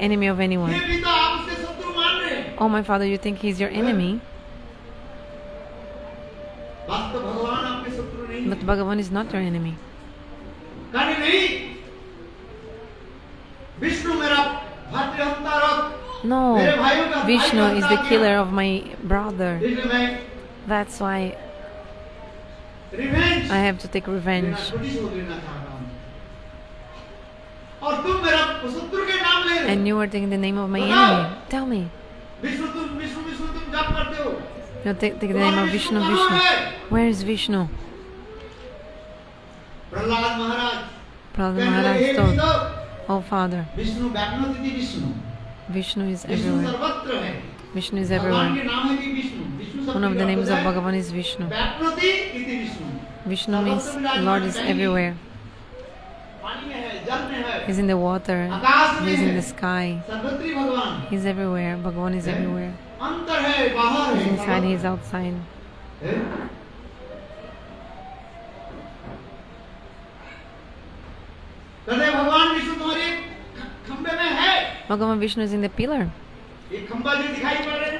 enemy of anyone. हे पिता आप उसके शत्रु मान रहे हैं Oh my father, you think he's your enemy, वास्तव भगवान आपके शत्रु नहीं but है Bhagavan is not your enemy. कहने नहीं विष्णु मेरा भातृहंता No, मेरे भाइयों का Vishnu भाई is बनता the गया। killer of my brother. इसलिए मैं That's why revenge I have to take revenge. प्रतिशोध लेना चाहता हूं और तुम मेरा शत्रु के नाम ले रहे And you are taking the name of my enemy. Tell me. Vishnu तुम जप करते हो You take the name of Vishnu, Vishnu. Where is Vishnu? Prahlad Maharaj Prahlad कहने लगे, Maharaj "हे told, पिता, oh father, Vishnu व्यापनोति Vishnu Vishnu is Vishnu everywhere. सर्वत्र है Vishnu is भगवान everywhere. के नाम है भी Vishnu Vishnu One of the names of Bhagavan is Vishnu. व्यापनोति इति Vishnu Vishnu means Lord is everywhere. पानी में है जल में है He's in the water. He's in the sky. सर्वत्री भगवान He's everywhere. Bhagavan is everywhere. अंतर है बाहर He's है inside, he's outside. हैं? कहते हैं, भगवान विष्णु तुम्हारे खंबे में है Bhagavan Vishnu is in the pillar. ये खंबा जो दिखाई पड़ रहा है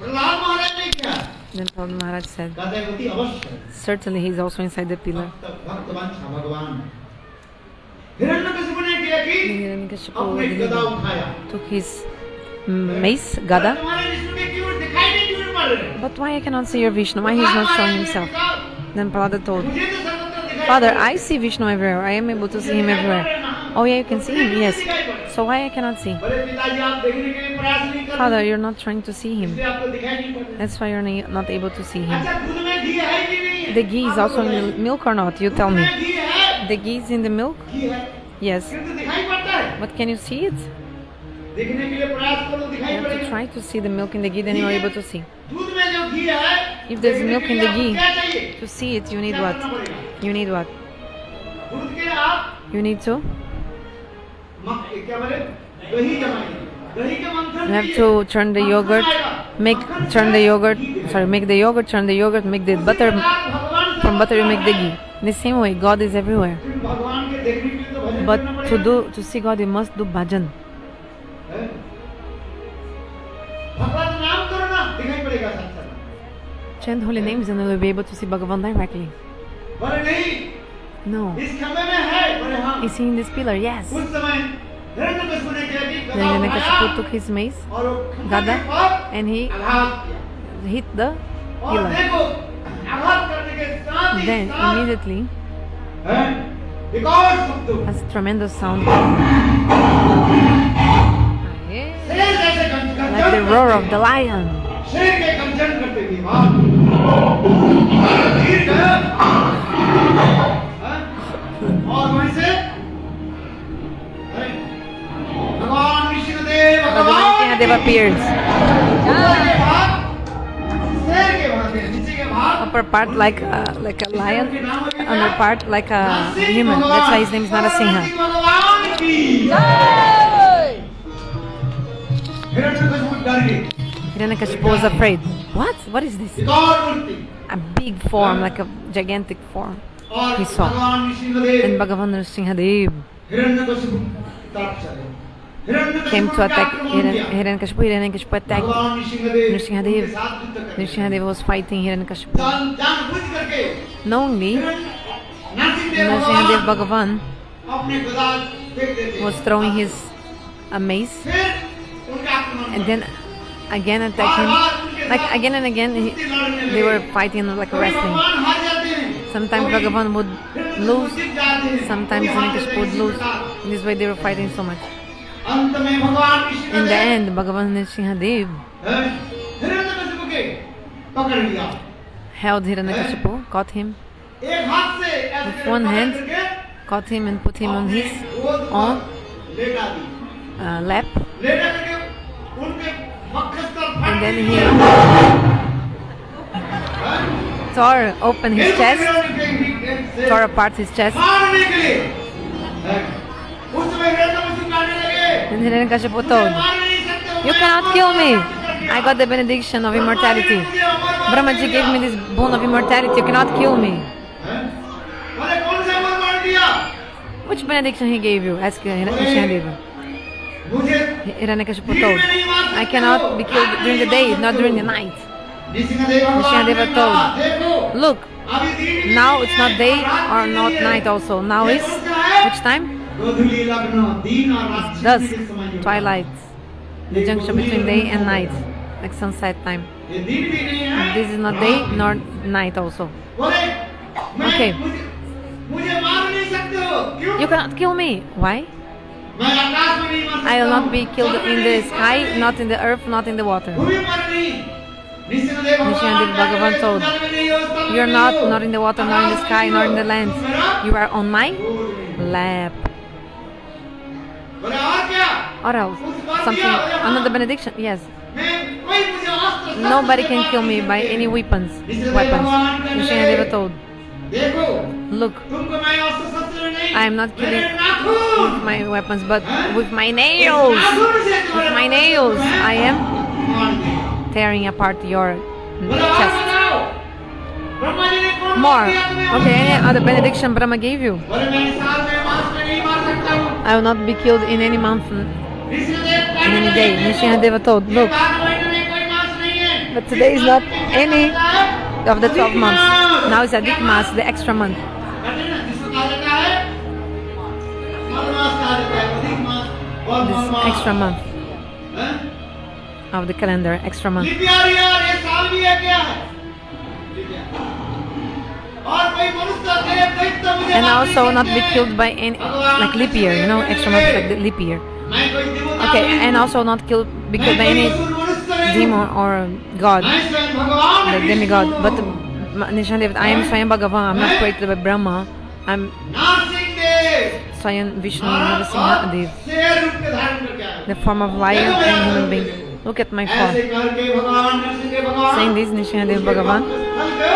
प्रहलाद महाराज ने किया Then Prahlad Maharaj said, कहते हैं अति अवश्य certainly he's also inside the pillar. भक्त वंश भगवान हिरण्यकशिपु ने किया कि Hiranyakashipu अपने गदा उठाया took his mace, Gada. तुम्हारे विष्णु के क्यों दिखाई नहीं क्यों पड़ रहे But why I cannot see your Vishnu? Why he's not showing himself? Then Prahlada told, मुझे तो सर्वत्र दिखाई Father, I see Vishnu everywhere. I am able to see him everywhere. Oh yeah, you can see him? Yes. So why I cannot see? बड़े पिताजी आप देखने के लिए प्रयास नहीं कर Father, you're not trying to see him. इसलिए आपको दिखाई नहीं पड़ रहा That's why you're not able to see him. अच्छा दूध में घी है कि नहीं है The ghee is also in the milk or not? You tell me. दूध में घी है The ghee is in the milk? घी है Yes. किंतु दिखाई पड़ता है But can you see it? देखने के लिए प्रयास करो, दिखाई You have to पड़ेगा। try to see the milk in the ghee, then you are able to see. दूध में जो घी है, If there's देखने milk के in लिए the आपको ghee, क्या चाहिए? to see it, you need क्या what? करना पड़ेगा? You need what? दूध के आप You need to. क्या बोले? दही जमाइए। दही के मंथन You have कीजिए। to turn the मक्खन yogurt, आएगा। make मक्खन turn the से yogurt. घी देगा। Sorry, make the yogurt, turn the yogurt, make the उसी butter. प्रकार भगवान से From butter you make the है। ghee. In the same way, God is everywhere. फिर भगवान के देखने के लिए तो भजन But करना to पड़ेगा। to see God, you must do bhajan. है? भगवान का नाम करो ना, दिखाई पड़ेगा साथ-साथ। Chant holy names and you will be able to see Bhagavan directly. बोले नहीं, No. इस खंबे में है। बोले हाँ। Is he in this pillar? Yes. उस समय हिरण्यकशिपु ने क्या की? Then Hiranyakashipu took his mace और वो खंबे Gada, के ऊपर and he आघात किया। hit the और pillar. देखो, आघात करने के साथ ही Then साथ immediately है, विकट शब्द, a tremendous sound शेर जैसे गर्जन like the roar of the lion. शेर के गर्जन करते हुए बात गिर गया, हैं? और वहीं से हैं? भगवान विष्णुदेव Bhagavan Singhadev appears. के बाद शेर के भाग में, नीचे के भाग Upper part like a lion, under part like a human. That's why his name is Narasimha. भगवान की हिरण्यकशिपु डर गए। Hiranyakashipu was afraid. What? What is this? एक और मूर्ति A big form, like a gigantic form. और He saw. भगवान Vishnudeo And Bhagavan Singhadev Hiranyakashipu की तरफ चले। हिरण्यकशिपु came to ने attack आक्रमण किया। Hiranyakashipu. Hiranyakashipu attacked. भगवान नृसिंहदेव Nrsingadev. उनके साथ युद्ध करने Nrsingadev was fighting Hiranyakashipu. जानबूझ करके Knowingly, नरसिंहदेव Nrsingadev भगवान Bhagavan अपने गदा फेंक देते was throwing his mace फिर उनके आक्रमण and then again attacked him. Like again and again, they were fighting like कभी wrestling. भगवान हार जाते हैं, Sometimes कभी Bhagavan would हिरण्यकशिपु lose, जीत जाते हैं, sometimes कभी हारते Hiranyakashipu would हैं, lose. इसी प्रकार। In this way, they were fighting so much. अंत में भगवान In the Nrisimhadeva end, Bhagavan Nrsingadev Hiranyakashipu के पकड़ लिया। held Hiranyakashipu, caught him, एक हाथ से ऐसे With करके one पकड़ hand, करके caught him and put him on his गोद पर on लेटा दी। lap, लेटा करके उनके वक्षस्थल पर and then he tore open his chest, tore apart his chest. मारने के लिए उस समय हिरण्यकशिपु कहने लगे, And Hiranyakashipu "मुझे told, मार नहीं सकते हो, "You मैं cannot आपको kill me. मार कर दिया। I got the benediction of immortality. मुझे अमर मार Brahmaji दिया। gave me this boon of immortality. You cannot kill me." हैं? बोले कौन सा अमर मार दिया? Which benediction he gave you? Asked Nrsingadev. मुझे Hiranyakashipu दिन told, में नहीं मार सकते "I cannot हो, be killed during the day, not during the night." Nrisimhadeva भगवान Nrsingadev ने told, कहा, देखो "Look, अभी दिन भी now नहीं it's है, not day रात or भी not नहीं है। night also. Now ये is कौन सा है? which time? गोधूली लग्न, दिन और रात Dusk, छिपने के समय जो twilight, the ये junction गोधूली between लग्न day and है। night, like sunset time. ये दिन भी नहीं है, This is not रात day भी nor नहीं। night also. बोले मैं Okay. मुझे मार नहीं सकते हो, क्यों? You cannot kill me. Why? मैं आकाश में नहीं मार सकता I will not हूँ, be killed जल में in नहीं the मार sky, सकता not in the earth, not in the water. हूँ, भूमि पर नहीं। नृसिंहदेव Nrsingadev भगवान Bhagavan कहते told, हैं, जल में नहीं हो, स्थल में "You are नहीं not, हो, not in the water, nor in the Akash sky, में nor नहीं in the हो, land. तुम मेरा You are on my गोद में। lap." बोले और क्या? Or else, something, another benediction. Yes. मैं कोई मुझे अस्त्र शस्त्र Nobody से can मार kill me नहीं by सकते। any weapons. भगवान कहने Nrsingadev लगे, told, देखो "Look, तुमको मैं अस्त्र शस्त्र नहीं, I am not killing मेरे नाखून, with my weapons, but with my इस nails. नाखून से तुम्हारे With my नाखून nails, को मैं I am मार दूंगा। tearing apart your बोले और chest." बताओ, ब्रह्मा जी ने कौन More. मार दिया तुम्हें? Okay, any other benediction Brahma gave you? बोले मैं इस साल में मास में नहीं मार सकता हूँ। I will not be killed in any month, in Nrisimhadeva कहने any लगे, day. Nrsingadeva told, ये "Look, 12 महीने में कोई मास नहीं है। but today is not any of the 12 अधिक months. Mass. Now it's Adhik Mas, the extra month. कहते हैं ना, जिसको कहा जाता है मलमास कहा जाता है, अधिक मास और This मलमास। extra month हैं? of the calendar, extra month. लिपियारियार, ये साल भी है क्या है? और कोई मनुष्य देव दैत्य मुझे And मार also नहीं not be सकते। killed by any, like leap year, you know, extra month like the leap year. मैं कोई देवता Okay, नहीं and हूँ। also not killed, be मैं killed by कोई any असुर मनुष्य नहीं हूँ। demon or god, मैं स्वयं भगवान the विष्णु demigod. हूँ। But Nrsingadev, I am Swayam Bhagavan. I'm not created by Brahma. I'm Nashik Dev, Swayan Vishnu Narasimha Dev, शेर रूप के धारण करके आए। the form of lion and human being. Look at my form. ऐसे करके भगवान नरसिंह भगवान Saying this, Nrsimhadev Bhagavan स्थल को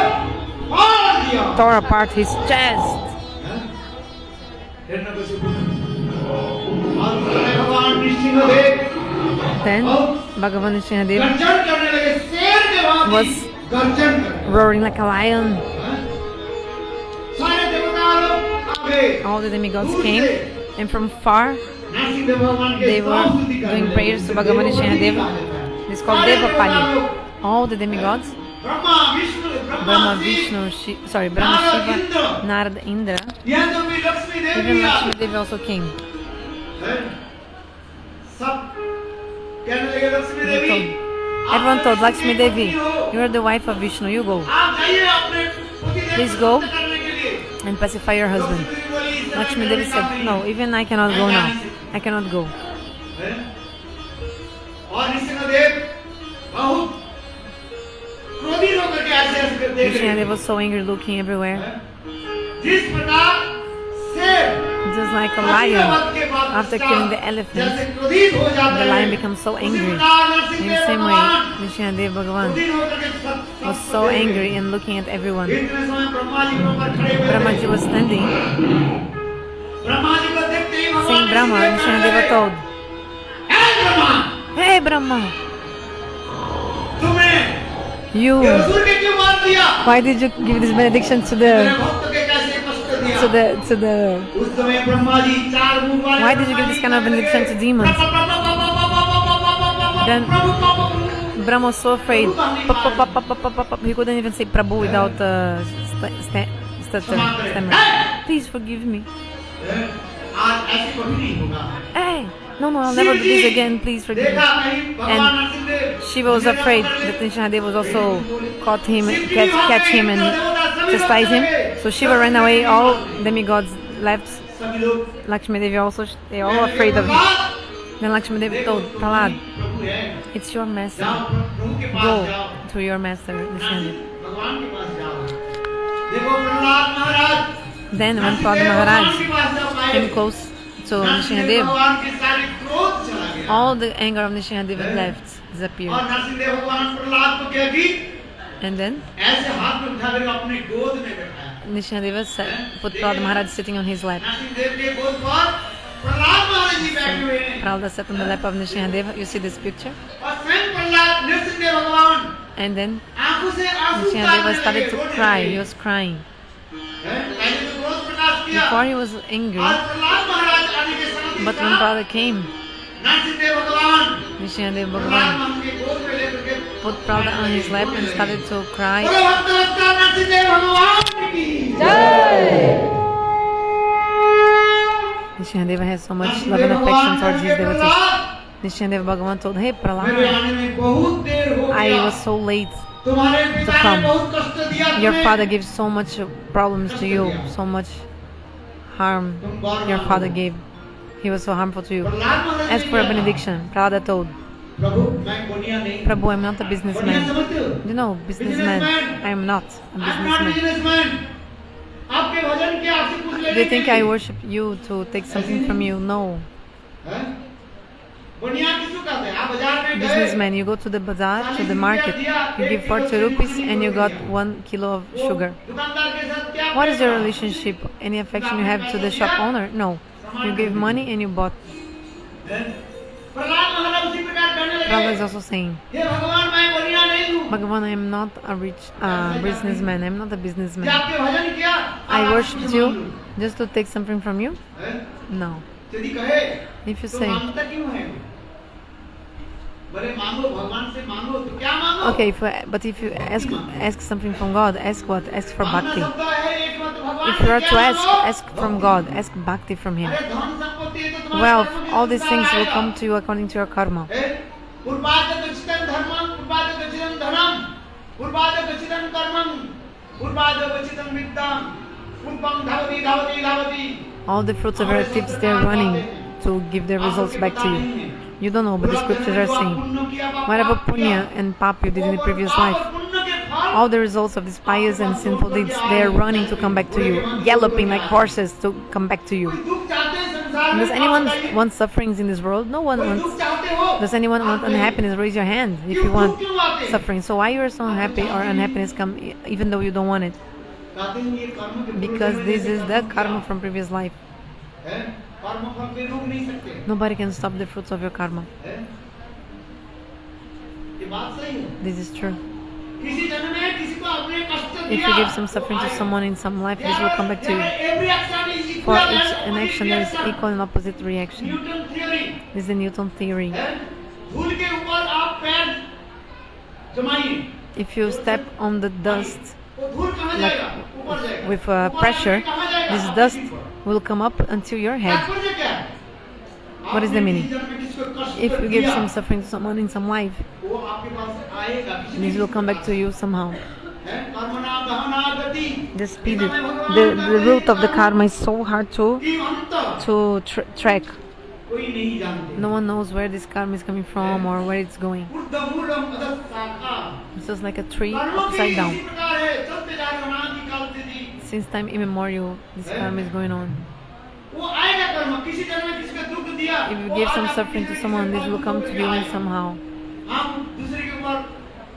फाड़ दिया। tore apart his chest. और भगवान नरसिंहदेव Then Bhagavan Nrsimhadev गर्जन करने लगे, शेर के भांति was गर्जन करने। roaring like a lion. सारे देवता लोग आगे All the demigods came, and from far Narasimha भगवान के they were स्तुति करने doing लगे। prayers to Bhagavan Nrsimhadev. This is called Devapali. All the demigods, Brahma Vishnu Brahma, Vishnu, Brahma, Shiva, Narada, Indra, यह तो भी लक्ष्मी even देवी Lakshmi Devi also came. सब कहने लगे Lakshmi They Devi told, everyone told Lakshmi Devi, you are the wife of Vishnu, you go आप जाइए अपने पतिदेव Please को go. मुक्त करने के लिए। and pacify your husband. Lakshmi Devi said, no, even I cannot go now. I cannot go. और नरसिंहदेव बहुत क्रोधित होकर के ऐसे ऐसे देख रहे Nrsimhadev हैं। was so angry looking everywhere, जिस प्रकार शेर just like a lion. After killing the elephant, जैसे क्रोधित हो जाता the है, lion becomes so उसी angry. प्रकार In Narasimhadeva the same way, भगवान Nrsimhadev Bhagavan क्रोधित होकर के सब was सबको so देख रहे angry हैं। and looking at everyone. इतने समय ब्रह्मा जी के ऊपर खड़े हुए Brahma थे। Ji was standing, Brahma ji को देखते ही भगवान saying Brahma, Nrsimhadev told, "हे ब्रह्मा, hey Brahma, तुम्हें you, ये असुर के क्यों मार दिया? why did you give this benediction to मेरे the, भक्त के कैसे कष्ट दिया?" to the, उस समय ब्रह्मा जी चार मुंह वाले why did you give this kind of benediction to demons? Then Brahma was so afraid. He couldn't even say Prabhu without stammer. Please forgive me. आज ऐसे कभी नहीं होगा। Hey, no, I'll never do this again. Please forgive देखा me. कहीं भगवान Narasimhadeva Shiva was afraid that Nrsimhadev was also catch him and chastise him. So Shiva ran away. All demigods left. सभी लोग Lakshmi Devi also, they all afraid of him. Then Lakshmi Devi told Prahlad, प्रभु है, it's your master. जाओ प्रभु के पास Go जाओ, to your master, Nrsimhadev. भगवान के पास जाओ। देखो प्रहलाद महाराज Then when Prahlad Maharaj came close to Nrsimhadev, भगवान के सारे क्रोध चला गया। all the anger of Nrsimhadev left, और disappeared. नरसिंहदेव भगवान प्रहलाद को क्या की? And then ऐसे हाथ में उठा कर अपने गोद में बैठाया। Nrsimhadev put Prahlad Maharaj sitting on his lap. Narasimhadeva के गोद पर प्रहलाद महाराज जी बैठे हुए हैं। Prahlad sat on the lap of Nrsimhadev. You see this picture? और स्वयं प्रहलाद नरसिंहदेव भगवान And then आंखों से आंसू Nrsimhadev उतारने started लगे, to रोने cry. लगे। He was crying. पहले तो क्रोध प्रकाश किया। Before he was angry, और प्रहलाद महाराज आने के साथ ही but when साथ Prahlad came, नरसिंहदेव भगवान Nrsimhadev प्रहलाद Bhagavan महाराज के गोद में लेकर के put Prahlad on his lap and started to cry. बोलो भक्त वत्सल नरसिंहदेव भगवान की Nrsimhadev has so much love and affection towards his devotees. Nrsimhadev Bhagavan told, hey मेरे Prahlad, आने में बहुत देर हो I गया। was so late. तुम्हारे पिता ने come. बहुत कष्ट दिया Your तुम्हें। father gave so much problems to you, so much harm your father gave. He was so harmful to you. Prahlad Maharaj Ask ने for a क्या कहा? benediction. Prahlad told, प्रभु मैं बोनिया नहीं Prabhu, I'm not a Bonia businessman. समझते हो? You know, businessman. I am not a I'm not businessman. businessman. आपके भजन के आपसे कुछ लेने Do you think के I लिए? worship you to take something from you? No. हैं? बोनिया किसको कहते हैं? आप बाजार में गए Businessman, you go to the bazaar, to the market, you give 40 rupees and you got 1 kilo of वो sugar. दुकानदार के साथ क्या What is your करेगा? relationship? Any affection you have to the shop owner? No. You gave money and you bought. हैं? प्रहलाद महाराज उसी प्रकार कहने लगे, Prahlad is also saying, हे भगवान मैं बोनिया नहीं हूँ। Bhagavan, I am not a rich businessman. I am not a कि businessman. आपके भजन किया I आप worshipped किसी you मान लो। just to take something from you? हैं? No. यदि कहे If you तो say, मांगता क्यों है? बोले मांगो भगवान से मांगो तो क्या मांगो? okay, but if you ask something from God, ask what? Ask for मांगना bhakti. शब्द है एक मत भगवान If से you are क्या to मांगो? ask from God, ask bhakti from Him. अरे धन संपत्ति है तो तुम्हारे Wealth, कर्म के all these अनुसार things will आएगा। come to you according to your karma. हैं? पूर्वाद गच्छितं धर्मं पूर्वाद गच्छितं धनम पूर्वाद गच्छितं कर्मं पूर्वाद गच्छितं विद्यां पूर्वं धावति धावति धावति। All the fruits of your activities, they are running to give their results back to you. You don't know, but the scriptures are saying, whatever punya and pap you did in the previous life, all the results of these pious and sinful deeds, they are running to come back to you, galloping like horses to come back to you. दुख चाहते हैं संसार में Does anyone आप बताइए, want sufferings in this world? No one कोई wants. दुख चाहते हो? Does anyone want आप बताइए, unhappiness? Raise your hand if क्यों you want दुख क्यों आते हैं? suffering. So why you are so unhappy or unhappiness come even though you don't want it? कहते हैं ये कर्म के पूर्व Because जन्म this में is the karma from previous life. है, कर्म फल पे रोक नहीं सकते Nobody can stop the fruits of your karma. है? ये बात सही है। This is true. किसी जन्म में किसी को आपने कष्ट दिया, If you give some suffering to someone in some life, this will come back to you. Every action is equal For and each an opposite action there is reaction. equal and opposite reaction. Newton theory, This is the Newton theory. है? धूल के ऊपर आप पैर जमाइए, If you step on the dust वो धूल कहाँ like जाएगा? ऊपर जाएगा। with ऊपर pressure, जाके कहाँ जाएगा? this आपके dust ऊपर। will come up until your head. तात्पर्य क्या है? What is the आपने meaning? किसी जन्म में किसी को कष्ट If you give दिया, some suffering to someone in some life, वो आपके पास आएगा, किसी न this will किसी come back to you somehow. है? कर्मणा गहना गति, The speed, गीता में भगवान the कहते हैं, root of the karma is so hard to कि अंत track. कोई नहीं जानते। No one knows where this karma is coming from or where it's going. ऊर्ध्वमूलम अधः शाखा। It's just like a tree कर्मों की upside down. इसी प्रकार है, चलते जा रहे हो अनादि काल से जी। Since time immemorial, this karma is going on. वो आएगा कर्म, किसी जन्म में किसी को दुख दिया, If you वो give some आएगा, suffering to किसी someone, के this will दुख come to you in आएगा। somehow. हम दूसरे के ऊपर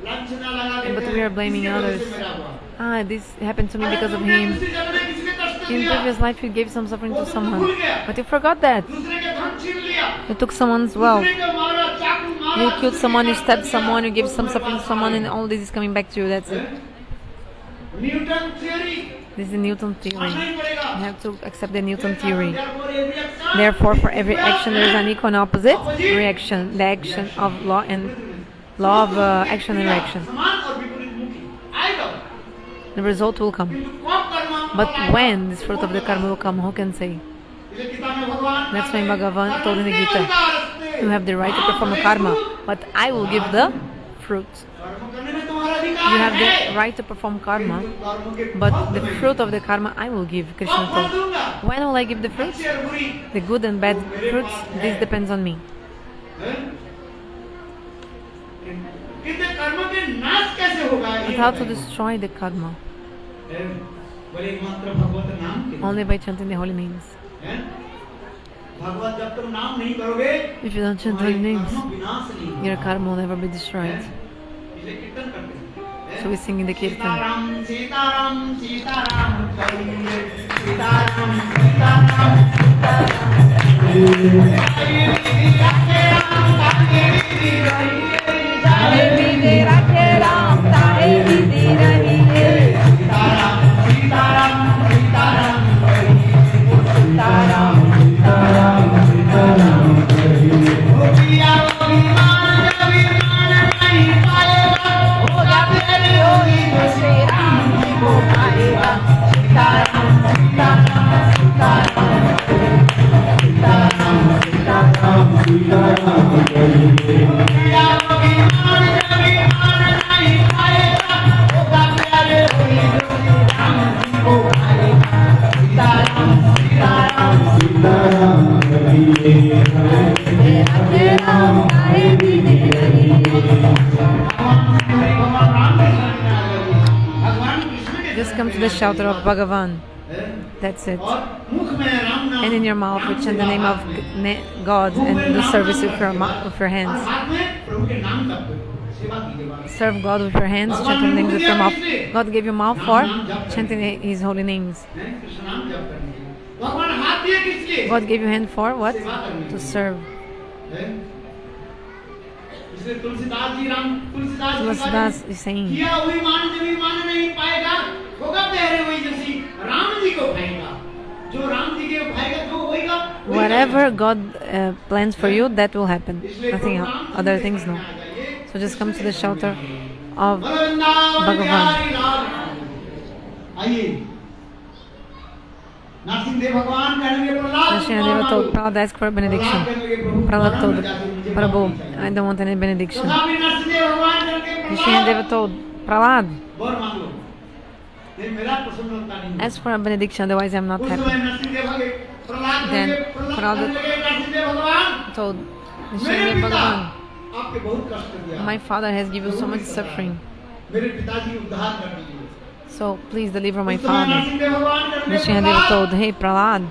लांछना लगा देते But हैं, we are blaming इसकी वजह others. से मेरा हुआ। Ah, this happened to me अरे because of तुमने him. दूसरे जन्म में किसी को कष्ट In दिया, previous life, you gave some suffering वो to तो someone, भूल गया। but you forgot that. दूसरे के धन छीन लिया, You took someone's wealth. दूसरे को मारा, चाकू मारा, You killed दूसरे someone, you के stabbed कष्ट someone, you दिया, gave some वो suffering to तुम्हारे someone, and pass all this is coming back to you. That's it. Newton theory This is the Newton theory. मानना ही पड़ेगा। You have to accept the Newton theory. Therefore, every action Therefore, for every action, there is an equal and opposite reaction. The action of law and law of action and reaction. समान और विपरीत मुखी आएगा, The result will come. किंतु कब कर्म But when this fruit of the karma will come, who can say? इसे गीता में भगवान That's कहते why हैं, Bhagavan told in the कर्म Gita, में अधिकार You have the right to perform a karma, but I will give the fruit. कर्म करने में तुम्हारा अधिकार You have है, the right to perform karma, किंतु कर्म के but फल the तुम्हें fruit of the karma I will give, Krishna कब फल told. दूंगा? When will I give the fruits? अच्छी और बुरी, The good and bad fruits, this depends on me. हैं? किंतु कर्म के नाश कैसे होगा But ये how to बताइए। destroy the karma? हैं? बोले एकमात्र भगवत नाम के Only by chanting the holy names. हैं? भगवत जब तुम नाम नहीं करोगे, If you don't chant तुम्हारे holy names, कर्म विनाश नहीं होगा। your karma will never be destroyed. इसलिए कीर्तन करते हैं। So we sing in the kirtan. Sitaram Sitaram Sitaram कहिए, Sitaram Sitaram Just come to the shelter of Bhagavan. That's it. और मुख में राम नाम And in your mouth, you chant the name of God and do service with your और hands. हाथ में प्रभु के नाम का सेवा कीजिए बाबा। Serve God with your hands, chanting the names with your mouth. God gave you mouth for chanting His holy names. हैं? कृष्ण नाम जप करने के लिए। भगवान हाथ दिए किस लिए? God gave you hand for what? सेवा करने के To लिए। serve. हैं? इसलिए Tulsidas ji Tulsidas is saying, किया हुई मान जब मान नहीं पाएगा, होगा पहरे वही जैसी राम जी को भाएगा। जो राम जी के भाएगा जो होएगा, वही whatever करेगा। God plans for you, that will happen. इसलिए Nothing प्रभु else. नाम Other से things, देखना no. आ जाइए। So just come to the shelter of Vrindavan Bhagavan. Bihari लाल। आइए नरसिंह भगवान कहने Prahlad Nrsimhadeva told Prahlad asked for a benediction. Prahlad told Prabhu, I don't want any benediction. तथापि नरसिंह भगवान कहने Nrsimhadeva told Prahlad, वर मांग लो नहीं मेरा प्रसन्नता नहीं ask for a benediction, otherwise I'm not उस happy. समय नरसिंह प्रहलाद Then प्रहलाद Prahlad नरसिंह भगवान Told मेरे Nrsimhadeva पिता Bhagavan, आपके बहुत कष्ट दिया my father has given you so much suffering, मेरे पिताजी उद्धार कर दीजिए so please deliver my उस समय father. नरसिंह भगवान कहने Nrsimhadeva told, hey Prahlad,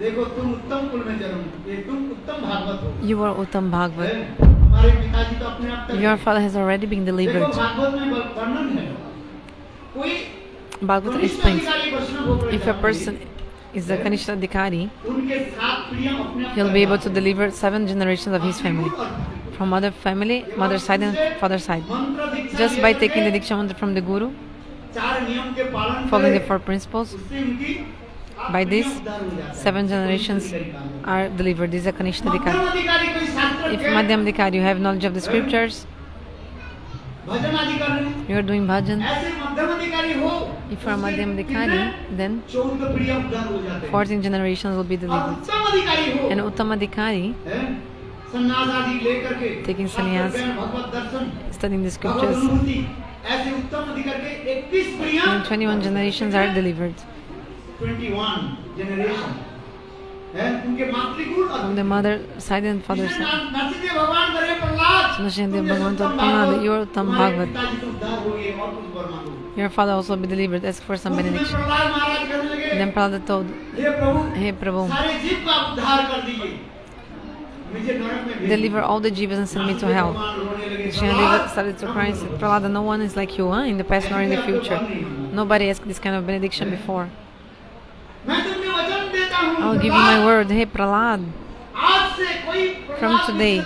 देखो तुम उत्तम कुल में जन्म, ये तुम उत्तम भागवत हो। You are Uttam Bhagavad. हमारे पिताजी तो अपने आप तक Your father has already been देखो delivered. भागवत में वर्णन है, कोई Bhagavad कनिष्ठ explains, अधिकारी वैष्णव होकर if a person is a Kanishta Adhikari, उनके 7 पीढ़ियां अपने आप he'll be able to deliver 7 generations of his family. From mother family, mother side and father side. मंत्र दीक्षा Just by taking the Diksha mantra from the Guru, 4 नियम के पालन following the करें, 4 principles, उससे उनकी by this, उद्धार हो जाता है। 7 generations are delivered. This is a Kanishta मध्यम Adhikari. अधिकारी कोई शास्त्र If के Madhyam Adhikari, you have knowledge of the scriptures, भजन अधिकारी, you are doing bhajan. ऐसे मध्यम अधिकारी हो, If you are Madhyam Adhikari, then 14 पीढ़ियां उद्धार हो जाते हैं। 14 generations will be और delivered. उत्तम अधिकारी हो, And Uttam Adhikari, हैं? संन्यास आदि लेकर के Taking sannyas, शास्त्र ज्ञान, भगवत दर्शन, studying the भगवत scriptures, अनुभूति, ऐसे उत्तम अधिकारी के 21 पीढ़ियां, and 21 generations are delivered. 21 generation, हैं? उनके मातृकुल और From the mother side and father इसलिए side. नरसिंह भगवान करे प्रहलाद, So Nrsimhadev तुम जैसे Bhagavan told उत्तम Prahlad, Bhagavat, you are Uttam तुम्हारे Bhagavad. पिताजी तो उद्धार हो गए और कुछ वर मांगो। Your father also will be delivered. Ask for some उसमें benediction. प्रहलाद महाराज कहने लगे, Then Prahlad told, हे प्रभु, Hey Prabhu, सारे जीव का उद्धार कर दीजिए, मुझे नरक में भेज deliver all the jivas and send me to hell. भगवान रोने लगे, Nrsimhadev started to cry and said, Prahlada, no one is like you, in the past nor in the future. Nobody asked this kind of benediction before. मैं तुम्हें वचन देता हूँ, I'll give you my word. Hey Prahlad, आज से कोई from today,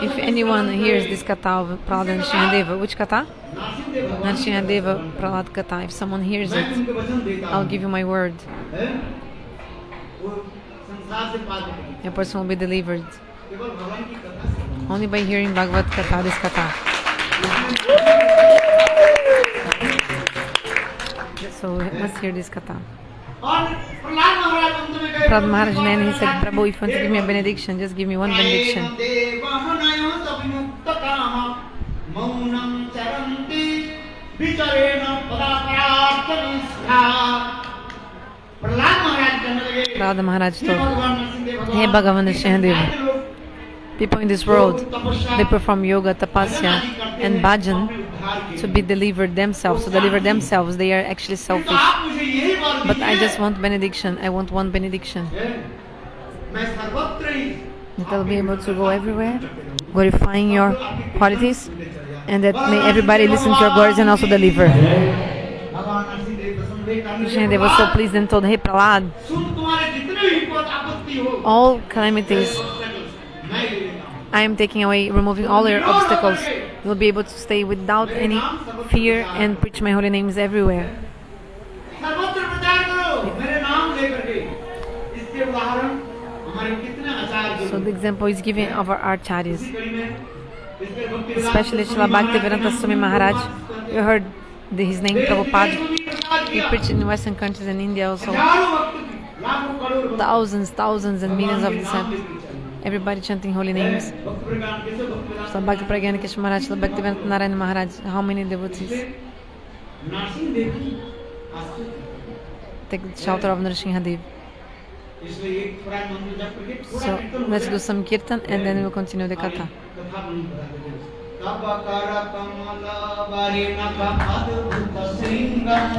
if anyone hears this katha of Prahlad and Nrsimhadeva, which katha? Narasimha भगवान Nrsimhadeva Prahlad katha. If someone hears मैं it, तुमको वचन देता I'll हूँ, give you my word. हैं? वो संसार से पार करेंगे, A person will be delivered. केवल भगवान की कथा से। Only by hearing Bhagavad Katha, this Katha. So we must hear this Katha. और प्रहलाद महाराज अंत में कहे, Prahlad Maharaj then he said, Prabhu, if you want to give me a benediction, just give me one benediction. देवहनयो सविमुक्तकामः मौनं चरन्ति विचरेण पदापरार्थनिष्ठा। प्रहलाद महाराज कहने लगे, Prahlad Maharaj हे told, भगवान Narasimha Hey Bhagavan Nrsimhadeva, ऐसे लोग people in this world, they perform yoga, tapasya, and bhajan to be delivered themselves. To deliver themselves, they are actually selfish. आप मुझे यही वर But I दीजिए, just want benediction. I want one benediction. मैं सर्वत्र ही That I'll be able to go everywhere, glorifying your qualities, and that may everybody listen to your glories and also deliver. भगवान नरसिंह देव प्रसन्न करने Nrsimhadev was so pleased and told, Hey Prahlad, सुन तुम्हारे जितने भी विपद आपत्ति हो, all calamities, मैं ले लेता हूँ। I am taking away, removing all your obstacles. You will be able to stay without any fear and preach my holy names everywhere. सर्वत्र प्रचार करो मेरे नाम लेकर के। इसके उदाहरण हमारे कितने आचार्य So the example is given of our acharyas, इसी कड़ी में इसके भक्ति विलास especially Srila Bhaktivedanta Swami Maharaj. You heard his name, Prabhupada. He preached in Western countries and India also. हजारों भक्त लाखों करोड़ भक्त Thousands and millions of disciples. Everybody chanting holy names. भक्त प्रज्ञान कैसे भक्त विलास So Bhakti Pragyan Keshav Maharaj, Srila Bhaktivedanta Narayana Maharaj, how many devotees? Narsingh Dev की आश्चर्य। Take the shelter of Nrsimhadev. इसलिए एक पुराण मंत्र जप करके थोड़ा So कीर्तन let's do some kirtan and then we'll continue the katha. कथा नहीं बताते थे। तब कर कमल वरिणक अद्भुत सिंगम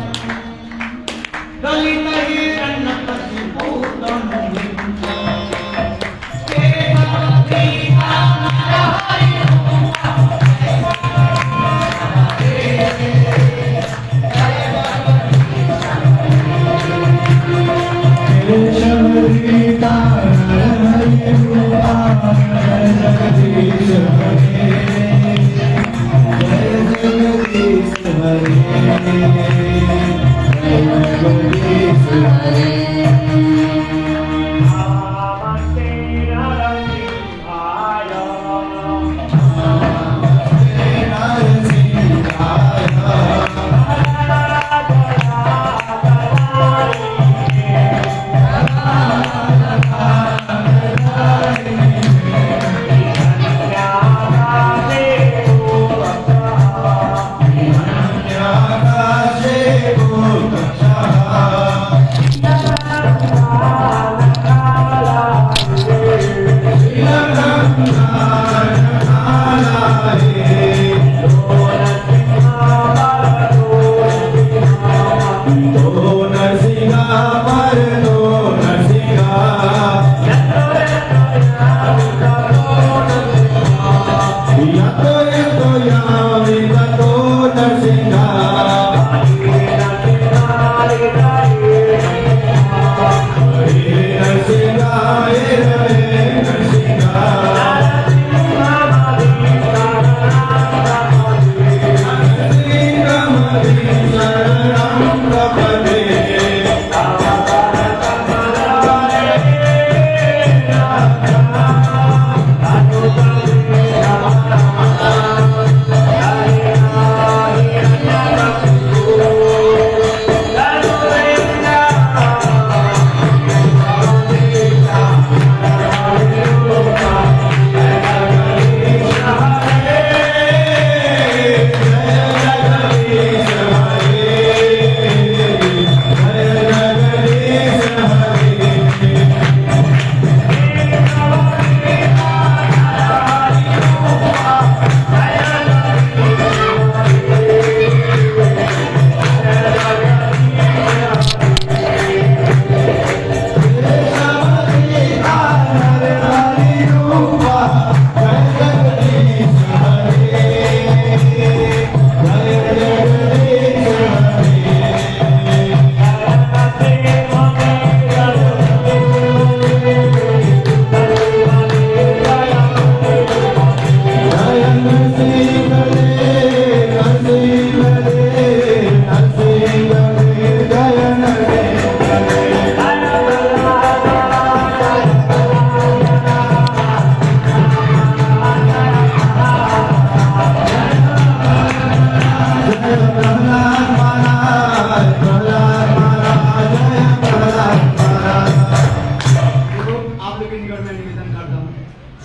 दलित हिरण्य कशिपूतम हिंसम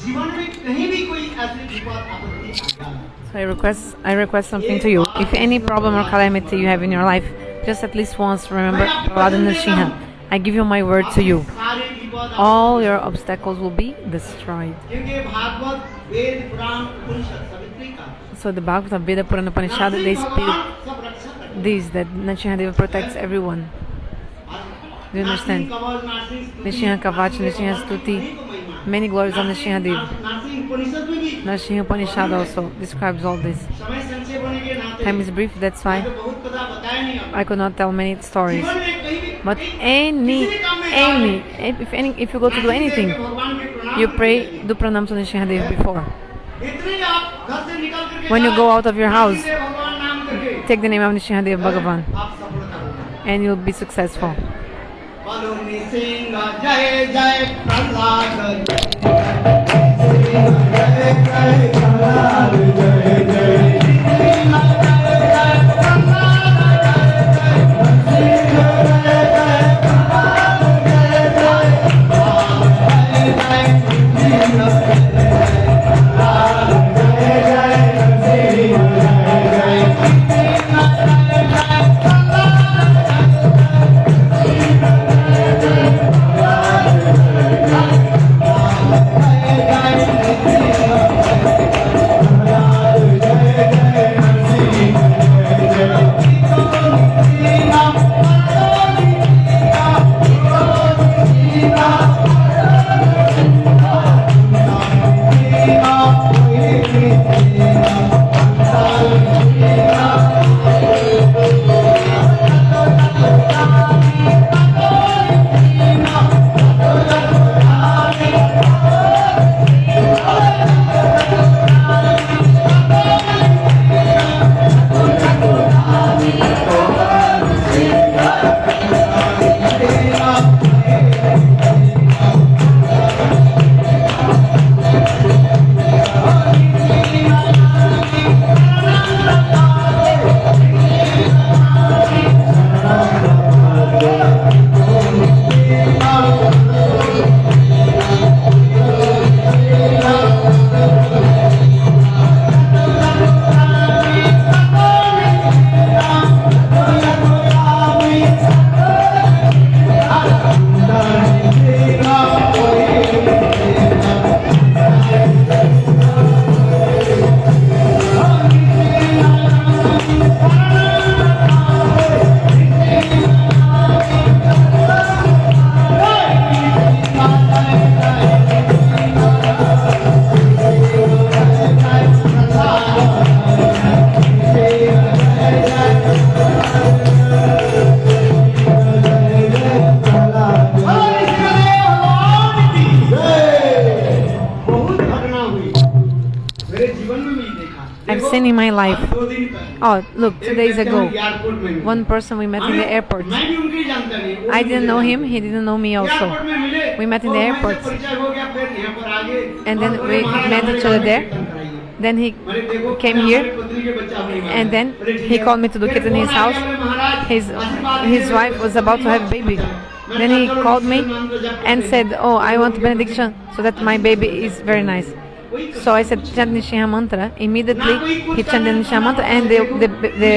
जीवन में कहीं भी कोई ऐसी विपद आपत्ति आ जाए, So I request something to you. If any problem or calamity you have in your life, just at least once remember Prahlad Nrsimha. I give you my word to you. सारे विपद All your obstacles will be destroyed. क्योंकि भागवत वेद पुराण उपनिषद सावित्री का So the Bhagavata, Veda, Purana, Upanishad, they speak सब रक्षा करते these, that Nrsimhadeva protects everyone. Do you understand? कवच नासिक स्तुति, Nrsimha Kavach, Nrsimha Stuti, many glories on Nrsimhadeva. Nashik उपनिषद में भी Nrsimha Upanishad also describes all this. समय संक्षेप होने के नाते Time is brief, that's why तो बहुत कथा बताया नहीं अब I could not tell many stories. जीवन में कहीं भी But if you go to do anything, भगवान के प्रणाम you pray, do pranam to Nrsimhadeva before. इतने आप घर से निकल करके When you go out of your house, सीधे भगवान नाम करके take the name of Nrsimhadeva Bhagavan आप सफलता होगा। and you'll be successful. बोलो नृसिंह जय जय Prahlad I've seen in my life. 2 दिन पहले Oh, look, 2 days ago, airport में one person we met in the airport. मैं भी उनकी जानता नहीं वो I भी didn't मुझे know जानता him, he didn't know me नहीं। also. एयरपोर्ट में मिले We met in the और वहीं से airport. परिचय हो गया फिर यहाँ पर आगे And then और we महाराज met हमारे each other घर में there. कीर्तन कराइए। Then he मैंने देखो came हमारी here, पत्नी के बच्चा अपनी माँ and है। then बोले, ठीक he है। called me to do फिर kirtan in his फोन आ house. गया, बोले, महाराज, His आशीर्वाद his दीजिए, wife was about to have baby. मैंने Then कहा, he चलो, called me मुसलमान को जब and करते said, हैं। "Oh, I want benediction so that my baby is very nice." So I said, chant Nrsimha mantra. Immediately he chanted Nrsimha mantra, and the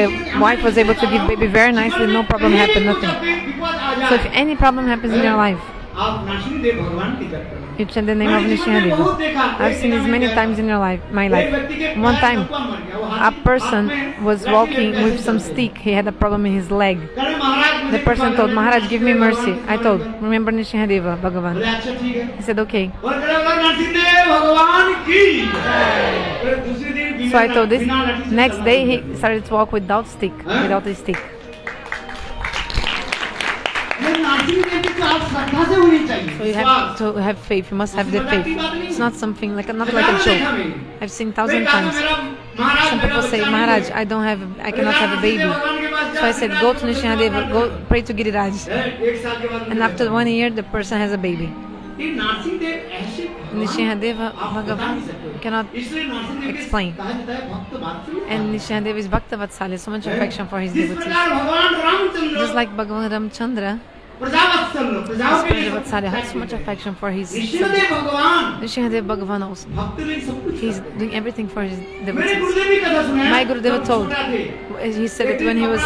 wife was able to give baby very nicely. No problem happened, nothing. So if any problem happens in your life, आप नरसिंहदेव भगवान की जप करो। you chant the name of Nrsimhadeva. I've seen this many times in my life. One time, a person was walking with some stick. He had a problem in his leg. The person told, Maharaj, give me mercy. I told, remember Nrsimhadeva, Bhagavan. बोले, अच्छा ठीक है। He said, okay. और खड़े होकर नरसिंहदेव भगवान की। फिर दूसरे दिन बिना So I told this. बिना लाठी से Next चलना day, शुरू he started to walk without stick, without a stick. ये नरसिंहदेव की तो आप श्रद्धा से होनी चाहिए। So you have to have faith. You must have the faith. It's not something like not like a joke. I've seen 1,000 times. Some people say, Maharaj, I cannot have a baby. So I said, go to Nrsimhadeva, go pray to Giriraj. एक साल के बाद And after 1 year, the person has a baby. ये नरसिंहदेव ऐसे Nrsimhadeva आप बता नहीं Bhagavan सकते। cannot इसलिए नरसिंहदेव explain. कहा जाता है भक्त वात्सल्य। And Nrsimhadeva is Bhakta Vatsalya, so much affection for his इस devotees. प्रकार भगवान Ramchandra Just like Bhagavan Ramchandra, प्रजावत्सल प्रजाओं के लिए Vatsalya has so much affection for his Rishidev भगवान Nrsimhadev Bhagavan also. भक्त लिए सब कुछ He's doing everything for his मेरे devotees. गुरुदेव की कथा सुना है My Gurudeva जब told, छोटा थे, he said that when he was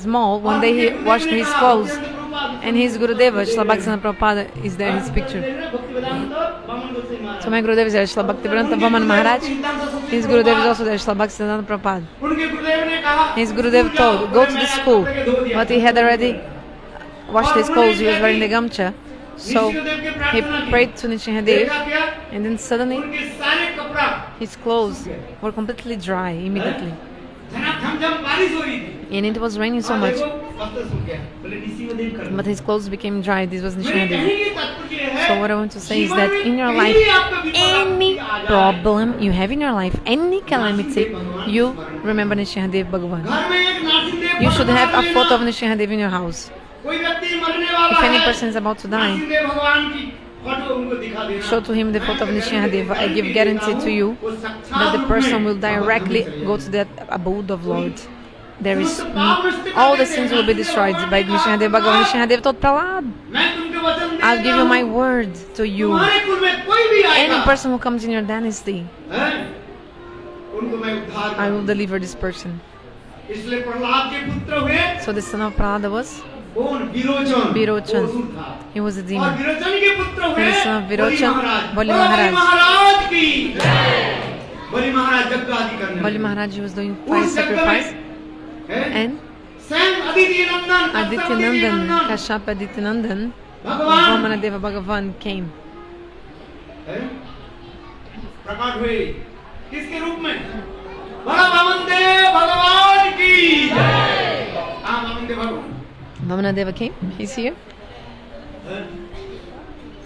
small, one और day he मुझे washed गुरुदेव ने his कहा, clothes, भक्ति Prabhupada and his Gurudeva, Srila Bhaktivinoda Prabhupada, is there in his picture. भक्ति वेदांत वामन गोसाई महाराज So my Gurudeva is there, Srila Bhaktivedanta Vaman Maharaj. His Gurudeva is also there, Srila Bhaktivedanta Prabhupada. उनके गुरुदेव ने कहा His Gurudev told, go to the school, but he had already washed his clothes, he was wearing the gamcha. So he prayed to Nrsimhadev, and then suddenly उनके सारे कपड़ा his clothes were completely dry immediately. झमझम बारिश हो रही थी And it was raining so और much, देखो वस्त्र सूख गया बोले नृसिंहदेव कर but his clothes became dry. This was मेरे Nrsimhadev. कहने की तात्पर्य है So what I want to say is that जीवन in your में life, कहीं आपका विपद any आ जाए, problem you have in your life, any calamity, you remember Nrsimhadev Bhagavan. घर में एक Narasimhadeva You should have a भगवान photo of लेना। Nrsimhadev in your house. कोई व्यक्ति मरने वाला If any है, person is about to die, Narasimhadeva भगवान की फोटो उनको दिखा देना। show to him the photo of Nrsimhadev. I give guarantee to you वो साक्षात that the रूप person में will directly भगवान go to that abode of Lord. There is all the sins will be destroyed by Nrsimhadev Bhagavan. Nrsimhadev told Prahlad, मैं तुमको वचन दे I'll give you my word to you. तुम्हारे कुल में कोई भी Any आएगा person who comes in your dynasty, हैं? उनको मैं उद्धार I will करूंगा। deliver this person. इसलिए प्रहलाद के पुत्र हुए So the son of Prahlada was, कौन विरोचन विरोचन। वो असुर था he was a और demon. विरोचन के पुत्र हुए And the son of Virochan, बलि बलि महाराज महाराज। की बलि महाराज यज्ञ आदि करने Bali लगे। Maharaj he was doing fire उस यज्ञ sacrifice, में, हैं? and स्वयं अदिति नंदन Adityanandan, Kashyap Adityanandan, भगवान Vamanadeva Bhagavan came. हैं? प्रकट हुए किसके रूप में बड़ा वामनदेव भगवान की जय। हाँ वामनदेव भगवान Vamanadeva came, he's here.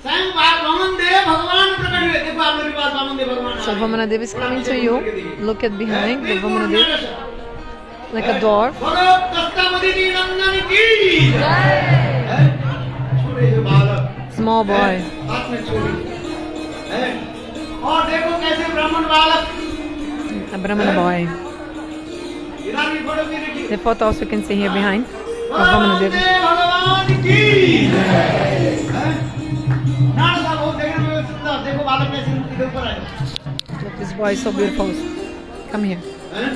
स्वयं वामनदेव भगवान प्रकट हुए। देखो आप मेरी बात वामनदेव भगवान So आ गए। Vamanadeva is coming to you. Look at behind the Vamanadeva, like a dwarf. भगवत कष्टामदिति नंदन की जय। छोटे से बालक Small boy. हाथ में छोड़ी है। और देखो कैसे ब्राह्मण बालक A Brahmana boy. इधर भी फोटो भी देखिए। The photo also you can see here behind of Vamanadeva. भगवान की जय। नाना साहब बहुत देखने में सुंदर। देखो बालक कैसे इधर ऊपर आए Look, this boy is so beautiful. Come here. हैं?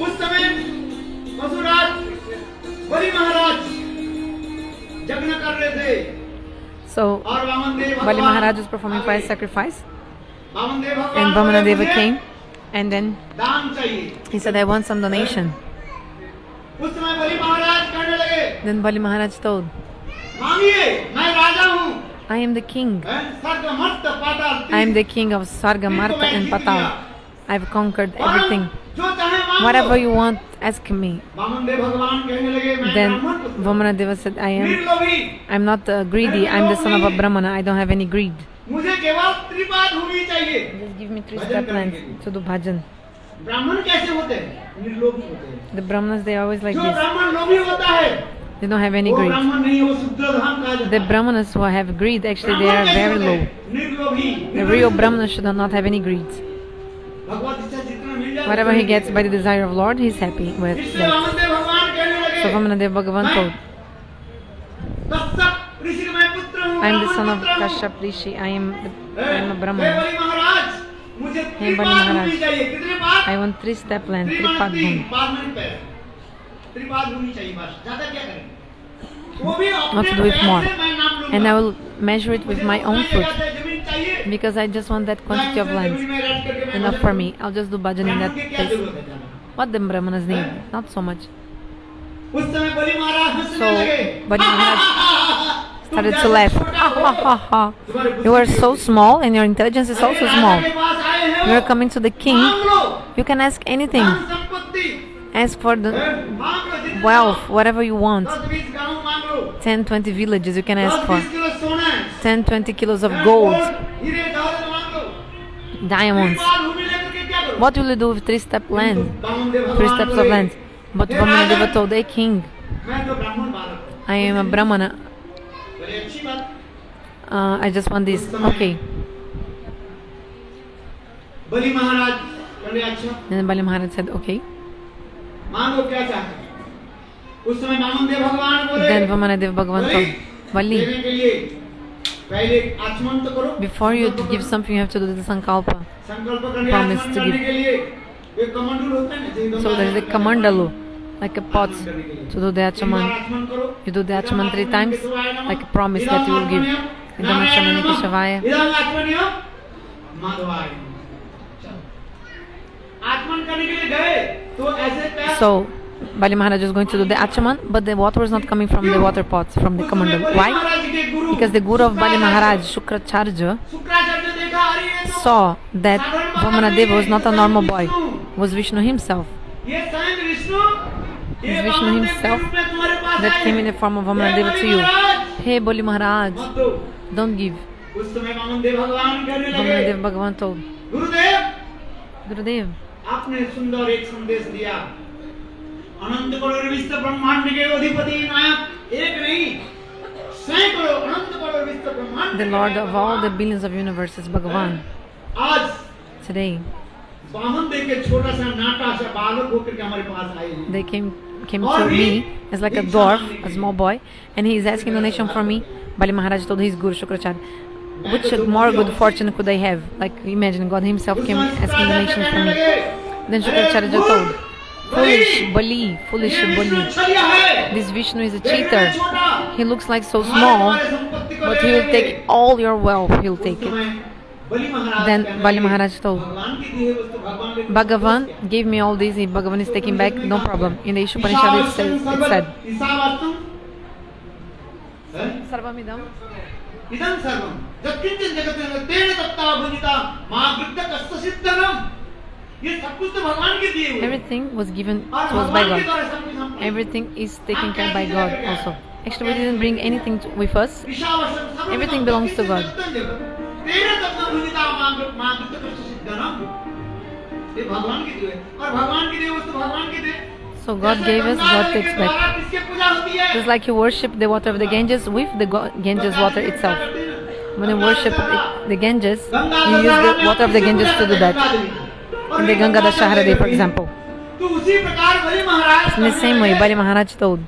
उस समय वसुराज बलि महाराज यज्ञ कर रहे थे So और वामनदेव Bali भगवान Maharaj was performing fire sacrifice, Vamandev भगवान and बोले, Vamanadeva "मुझे came, and then दान चाहिए। he said, I want some donation. उस समय बलि महाराज कहने लगे Then Bali Maharaj told, मांगिए मैं राजा हूँ I am the king. स्वर्ग मर्त पाताल I am the king of Sarga, Marta, and Patal. I've conquered everything. जो चाहे मांगो। Whatever you want, ask me. Vamandev भगवान कहने लगे मैं Then ब्राह्मण पुत्र Vamanadeva said, निर्लोभी I'm not greedy. I'm the son of a Brahmana. I don't have any greed. मुझे केवल त्रिपाद भूमि चाहिए। Just give me 3 step lands to do bhajan. ब्राह्मण कैसे होते हैं निर्लोभी होते हैं। The Brahmanas, they are always like जो this. ब्राह्मण लोभी होता है They don't have any वो greed. ब्राह्मण नहीं वो शुद्रधाम कहा जाता The है। Brahmanas who have greed, actually, they ब्राह्मण are कैसे very होते low. हैं? निर्लोभी The real Brahmanas should not have any greed. भगवत इच्छा जितना मिल जाए Whatever he gets by the desire of Lord, he's happy with इसलिए that. वामनदेव भगवान कहने लगे So Vamanadeva Bhagavan told, Kashyap ऋषि का मैं पुत्र हूँ I am the ब्राह्मण son of पुत्र हूँ। Kashyap Rishi. I am a hey Brahmana. बलि महाराज मुझे हे बलि त्रिपाद महाराज, भूमि चाहिए। कितने पाद I want 3 step land, Tripad Tripad तीन Bhumi. पाद में पैर त्रिपाद भूमि चाहिए बस ज्यादा क्या करें वो भी Not अपने to do it पैर more. से मैं नाम लूंगा And I will measure it with my own मुझे fruit. क्या जमीन चाहिए Because I just want that quantity of land. Enough for me. I'll just do bhajan in that ब्राह्मण की क्या place. जरूरत है जाने? What the Brahmanas need? Not so much. उस समय बलि महाराज हंसने So लगे Bali Maharaj तुम started जैसे to laugh. छोटा Ha हो, ha ha ha. तुम्हारे बुद्धि You are की- so small and your intelligence is also Raja small. के पास आए हैं You are वो। coming to the king. मांग लो You can ask anything. धन संपत्ति Ask for the मांग लो जितना wealth, whatever you want. 10-20 गांव मांग लो 10, 20 villages you can ask 10-20 for. Kilo सोना 10, 20 kilos of gold, हीरे जवाहरात मांग लो diamonds. त्रिपाद भूमि लेकर के क्या करो What will you do with 3 step land? Vamandev 3 भगवान steps of बोले, land. But Vamanadeva told, hey king, मैं तो ब्राह्मण बालक हूँ। I am a Brahmana. बोले अच्छी बात I just want this. Okay. बलि महाराज बोले अच्छा And then Bali Maharaj said, okay. मांगो क्या चाहते उस समय वामनदेव भगवान बोले, Then Vamanadev Bhagavan told, Vali, देने के लिए पहले आचमन तो करो। before you to give something, you have to do the sankalpa. संकल्प करने Promise आचमन to करने give. के लिए एक कमंडल होता है ना, जो So there is a kamandalu, like a pot, to do the achaman. आचमन करो। You do the achaman 3 times, like a promise that you will give. Idam achamani keshavaya. इदम आचमनीय माधवाय। आचमन करने के लिए गए तो ऐसे पैर So Bali Maharaj is going to do the achaman, but the water is not coming from the water pots, from the kamandalu. Why? महाराज के गुरु Because the guru of Bali Maharaj, Shukracharya, Shukracharya ने देखा, अरे ये तो saw that Vamanadeva was not a normal boy, was Vishnu himself, ये स्वयं विष्णु, ये Is Vishnu Vamandev के himself रूप में तुम्हारे पास that आए। came in the form of Vamanadeva to you. Hey Bali Maharaj, मत दो। don't give. उस समय वामनदेव भगवान कहने लगे, Vamanadev Bhagavan told, गुरुदेव Gurudev, आपने सुंदर एक संदेश दिया, अनंत करोड़ विश्व ब्रह्मांड के अधिपति नायक एक नहीं, सैकड़ों अनंत करोड़ विश्व ब्रह्मांड the Lord of all the billions of universes, Bhagavan, आज today वामन देव के छोटा सा नाटा सा बालक होकर के हमारे पास आए हैं। they came to me as like a dwarf, a small boy, and he is asking donation for me. Bali Maharaj told his guru Shukracharya, which more good fortune could I have? Like imagine God himself came asking donations for me. Then Shukracharya told, foolish Bali, foolish Bali, छलिया है, this Vishnu is a देखने में cheater. छोटा, He looks like so हमारे small, संपत्ति को but ले he will लेंगे। take all your wealth, he'll उस take it. समय बलि महाराज Then कहने Bali लगे, Maharaj told, भगवान की दी है वस्तु भगवान ले लो। Bhagavan gave me all this, if Bhagavan is taking back, no problem. In the Ishopanishad it said, ईशावास्यं, हैं? Sarvamidam. इदं सर्वं यत्किंचित् जगत् तेन दत्ता भुजिता मां वृद्धकस्य सिद्धनम। ये सब कुछ तो भगवान के दिए हुए हैं। Everything was given और to us by भगवान के God. द्वारा सब कुछ हम Everything is taken care by God also. Actually, we didn't bring anything with us. ईशावास्यं सर्वं Everything belongs to God. तेन दत्ता भुजिता मां वृद्धकस्य सिद्धनम। ये भगवान के दिए और भगवान के दिए वस्तु भगवान के दिए। So God gave us, God takes back. किसके पूजा होती है? Just like you worship the water of the Ganges with the Ganges water itself. When you worship the Ganges, you use the water of the Ganges to do that. In the Ganga Dashahara day, for example. तो उसी प्रकार बलि महाराज In the same way, Bali Maharaj told.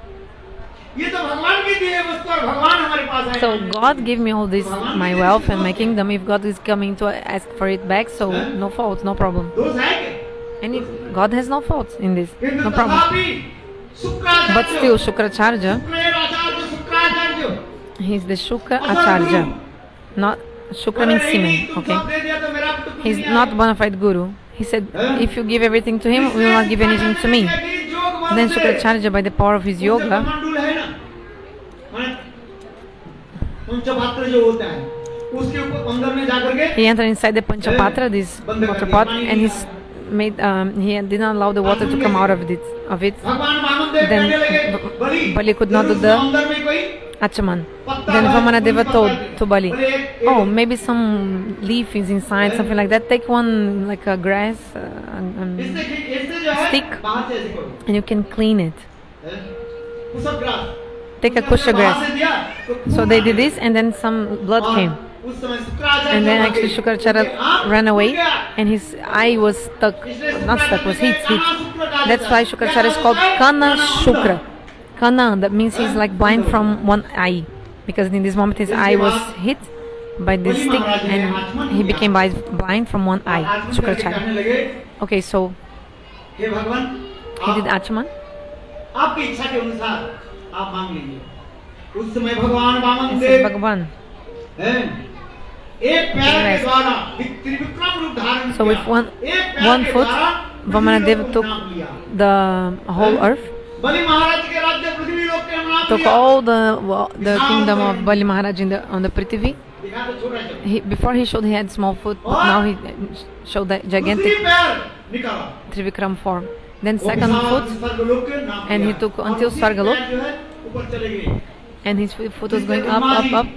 ये तो भगवान की दी है वस्तु और भगवान हमारे पास आए So हैं। God gave me all this, my wealth and my kingdom. If God is coming to ask for it back, so no fault, no problem. दोष है क्या? And God has no fault in this, किंतु no problem. तथापि Shukracharya, But still, Shukracharya, Shukracharya, Shukracharya, he is the Shukra Acharya, not Shukra means semen, तुम okay? सब दे दिया तो मेरा तो कुछ He's नहीं not आया। bona fide guru. He said, if you give everything to him, we will not give anything to me. कि योग बल Then से Shukracharya, by the power of his उनसे yoga, कमंडल है ना, हाँ, पंचपात्र जो होता है, उसके ऊपर अंदर में जाकर के he entered inside the Panchapatra, this water pot, and he didn't allow the water to come out of it. भगवान वामनदेव Then कहने लगे, बलि, Bali could not do उसके the अंदर में कोई Achaman. Then Vamanadeva told to Bali, oh, maybe some leaf is inside, something like that. Take one, like a grass, इससे जो है stick, बाहर से ऐसे करो, and you can clean it. कुशक ग्रास, Take a kusha बाहर grass. से दिया, तो खून So they did uh this, and then some blood और came. उस समय शुक्राचार्य And then वहाँ actually गए। Shukracharya उसके आँख ran away, खुल गया। and his eye was stuck, इसलिए not stuck, was hit. Shukracharya That's why Shukracharya is called Kana Shukra. Kana, that means he's like blind from one eye, because in this moment his eye was hit by this stick, and he became blind from one eye. कहने Shukracharya. लगे, Okay, so हे भगवान, he did Achaman. आपकी इच्छा के अनुसार आप मांग लीजिए। उस समय भगवान He Vaman said, Dev Bhagavan. हैं, एक पैर के द्वारा त्रिविक्रम रूप धारण So with किया। one एक पैर के foot, द्वारा Vamanadeva पृथ्वी लोक को took नाप लिया। the whole earth, बलि महाराज के राज्य पृथ्वी लोक के नाप took लिया। all the kingdom of Bali Maharaj on the Prithvi. दिखा तो छोटा सा। Before he showed he had small foot, but now he showed the gigantic दूसरी पैर निकाला। Trivikram form. Then वो second विशाल foot, स्वर्गलोक के नाप and he लिया। took और until उसी Swargalok. पैर जो है, ऊपर चले गए। and his foot was going up, up, up.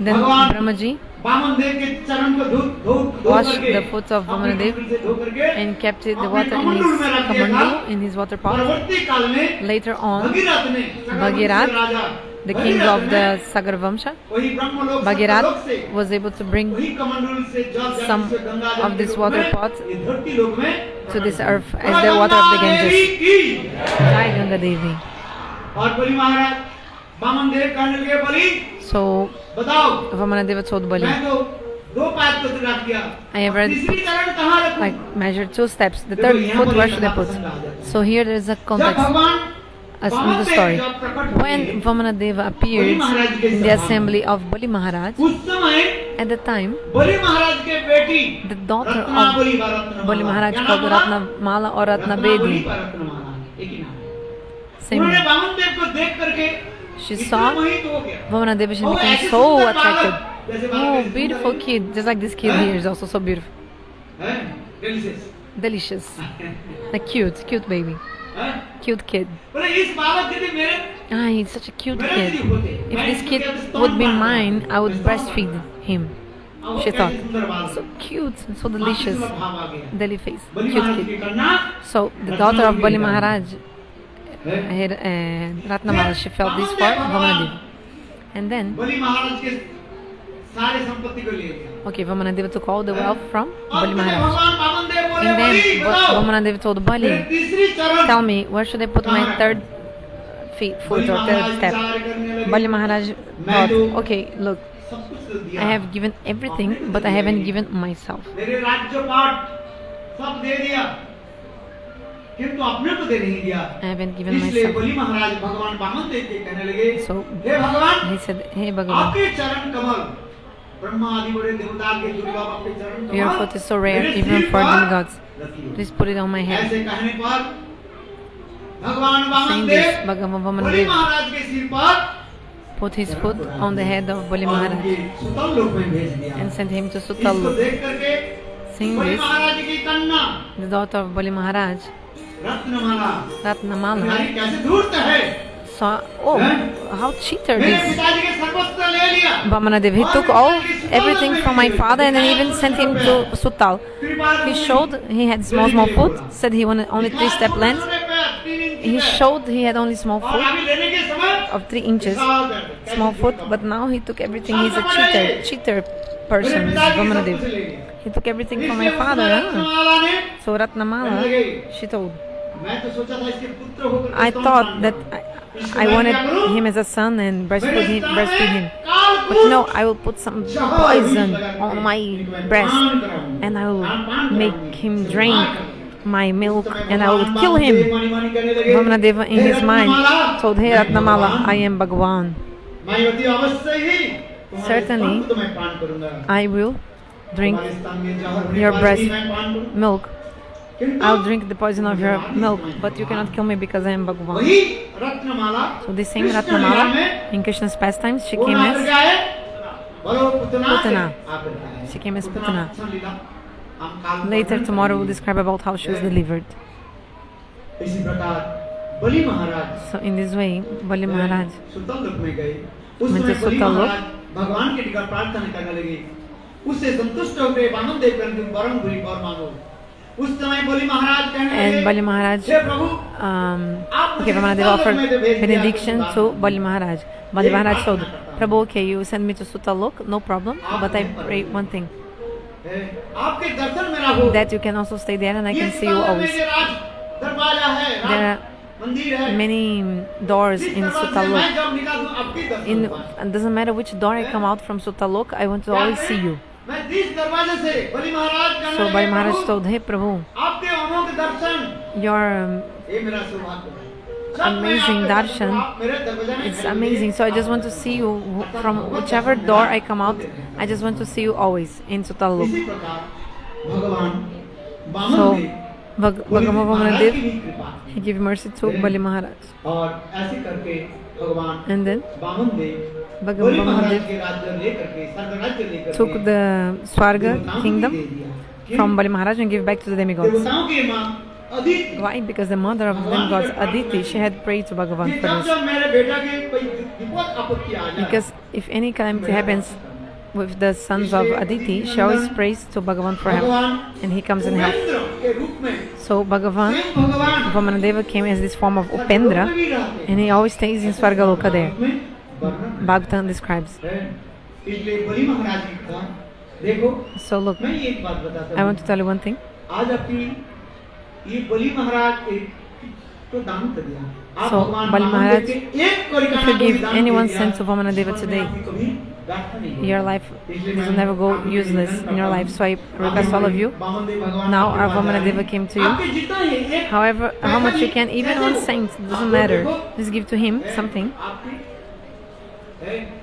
Then भगवान Brahmaji वामन देव के चरण को धो washed करके, the foot of अपने Vamanadev कमंडल से धो करके, and kept the अपने water in his कमंडल में रख दिया था। kamandalu, in his water pot. परवर्ती काल में Later on, भगीरथ ने, Bhagirath, Raja, the king Bhagirath of ने the Sagar Vamsha, वही ब्रह्मलोक, सत्यलोक Bhagirath से, was able to bring वही कमंडल से जल जल some से गंगा जल of के this रूप water में, pot ये धरती लोक में to this earth बोला as the water of the Ganga Ganges. देवी की। Jai Ganga Devi. और बलि महाराज वामन देव कहने लगे बलि So बताओ Vamanadeva told Bali, मैं तो 2 पाद को रख दिया I have और read तीसरी चरण कहाँ रखूं? like measured 2 steps. The third foot, where should I put? So here there is a जब context भगवान as in the Vaman story. देव जब प्रकट हुए, When Vamanadeva appeared in the assembly of Bali Maharaj, उस समय at the time बलि महाराज के बेटी the daughter Ratnavali of व रत्नमाला, Bali Maharaj क्या called नाम हुआ? Ratnamala or रत्नावली Ratnabedi, व रत्नमाला, एक ही नाम है। same उन्होंने name. वामन देव को देख करके She इतना saw मोहित हो गया। Vamanadeva, she और became ऐसे so सुंदर attracted. बालक, जैसे बालक Oh, ऐसे सुंदर beautiful है। kid, just like this kid here is also so beautiful. हैं? Delicious। Delicious. Like cute baby. हैं? Cute kid. बोले इस बालक के लिए मेरे Ah, he's such a cute मेरे kid. लिए होते। If मैं this इसको kid क्या स्तन would be पालता, mine, I would मैं स्तन breastfeed पालता। him. अब वो She कैसे thought. सुंदर बालक। So cute, so मातृत्व delicious. भाव आ गया। Deli face. बलि Cute महाराज kid. की कन्या So the daughter of Bali Maharaj, हैं? Ratnamala, she felt this for Vamanadeva. And then, बलि महाराज के सारे संपत्ति को ले लिया। okay, Vamanadeva took all the wealth from अब Bali फिर Maharaj. भगवान वामन देव बोले And बलि then बताओ Vamanadeva told Bali, मेरे तीसरी चरण tell me, where should I put my third foot or third step? Bali Maharaj thought, okay, look, सब कुछ तो दिया। I have given everything, but I haven't given myself. मेरे राज्य पाठ सब दे दिया किंतु अपने को दे नहीं दिया। I haven't given इसलिए myself. बलि महाराज भगवान वामन देव के कहने लगे So हे भगवान he said, hey Bhagavan, आपके चरण कमल ब्रह्मा आदि बड़े देवता के दुर्लभ आपके चरण कमल your foot is so rare मेरे even सिर for पर demigods. रखिए। Please put it on my head. ऐसे कहने पर भगवान Vaman Saying this, Dev Bhagavan Bali Vamanadeva महाराज के सिर पर put his foot on the head of Bali और Maharaj उनके सुतल लोक में भेज दिया। and sent him to इसको Sutalok. देख करके Seeing बलि this, महाराज की कन्या the daughter of Bali Maharaj, Ratnamala Ratnamala, तुम्हारी कैसे धूर्त है saw, oh, how cheater मेरे this पिताजी के सर्वस्व ले लिया Vamanadeva. He took all everything from my father and then even sent him to Sutal. He showed he had small foot, said he wanted only 3-step length. He showed he had only small और foot अभी लेने के समय of 3 inches, small foot, but now he took everything. He's a cheater person, this is Vamanadeva. He took everything from my father. Huh? So Ratnamala, she told, मैं तो सोचा था इसके पुत्र होकर I thought that I wanted him as a son and breastfeed him. But no, I will put some poison on my breast and I will make him drink my milk and I will kill him. Vamanadeva in his mind told, hey Ratnamala, I am Bhagavan. Mayawati अवश्य ही तुम्हारे Certainly, स्तन को मैं पान करूंगा। I will drink तुम्हारे स्तन में जहर होने your वाली breast मैं पान करूंगा। milk. किंतु I'll drink the poison of your milk, but you cannot kill me because I am Bhagavan. वही Ratnamala So the same Krishna Leela Ratnamala में in Krishna's pastimes, she वो came आकर as क्या है? बोलो पुतना से Putana. आकर क्या है? She came as Putana Putana. Krishna लीला हम काल में Later वर्णन tomorrow we'll करेंगे। describe about how she was delivered. इसी प्रकार बलि महाराज So in this way, Bali Maharaj सुतल लोक में गए। उस went to समय बलि Sutal Lok. महाराज भगवान के निकट प्रार्थना करने लगे। उससे संतुष्ट हो गए वामन देव कहने तुम वरम बुरी वर मांगो। उस समय बलि महाराज कहने and लगे Bali Maharaj, hey Prabhu okay, Vamanadeva offered benediction to Bali Maharaj. Bali Maharaj told, Prabhu, okay, you send me to Sutalok, no problem, but I pray one thing, आपके दर्शन मेरा हो। that you can also stay there and I ये can see you सुतल always. में जो राज दरवाजा है, There Raj are मंदिर है। many doors जिस in दरवाजे से मैं Sutalok. जब निकलता हूँ, आपके दर्शन होता है। It doesn't matter which door I come out from Sutalok, I want to always see you. मैं जिस दरवाजे से बलि महाराज कहने So लगे, Bali Maharaj प्रभु, told, hey Prabhu, आपके अमोघ दर्शन your ये मेरा सौभाग्य है। जब मैं amazing आपके darshan, आप मेरे दरवाजे में it's खड़े amazing. हुए, So I just want to see you from whichever door I come out, I just want to see you always in Sutalok. इसी प्रकार भगवान वामन So देव Bhagavan महाराज की Vamanadeva, भी कृपा he gave mercy to Bali Maharaj. और ऐसे करके भगवान And then Vaman Dev Bhagavan Bali Maharaj Vamanadeva के राज्य लेकर के स्वर्ग राज्य लेकर took के the Swarga देवताओं को kingdom दे दिया। from Bali Maharaj and gave back to the demigods. देवताओं की मां Aditi Why? Because the mother of the demigods, Aditi, she had prayed to Bhagavan कि for जब this. जब मेरे बेटा की कोई विपद आपत्ति आ जाए Because if any calamity happens with the sons of Aditi, she always prays to Bhagavan for help भगवान and he comes and helps. Upendra के रूप में So Bhagavan स्वयं भगवान Vamanadeva came as this form of Upendra and he always stays in Swargaloka there. में वर्णन Bhagavatam describes. है। इसलिए बलि महाराज की कथा देखो So look, मैं एक बात बताता I हूँ want to tell you one thing. आज आपकी ये बलि महाराज एक तो दान कर दिया आप So, भगवान Bali वामन Maharaj, देव के एक कौड़ी का if you नाम give बलिदान anyone किया, cent to Vamanadeva today, आपकी कभी व्यर्थ नहीं होगी। your life will never go useless in your life. So I request all of you, Vaman देव भगवान now आपके our पास आ रहे Vamanadeva हैं। came to you. आपके जितना ही एक However, how पैसा much you भी can, even कैसे 1 हो, cent, doesn't आप matter. देखो, Just give to him something, आपकी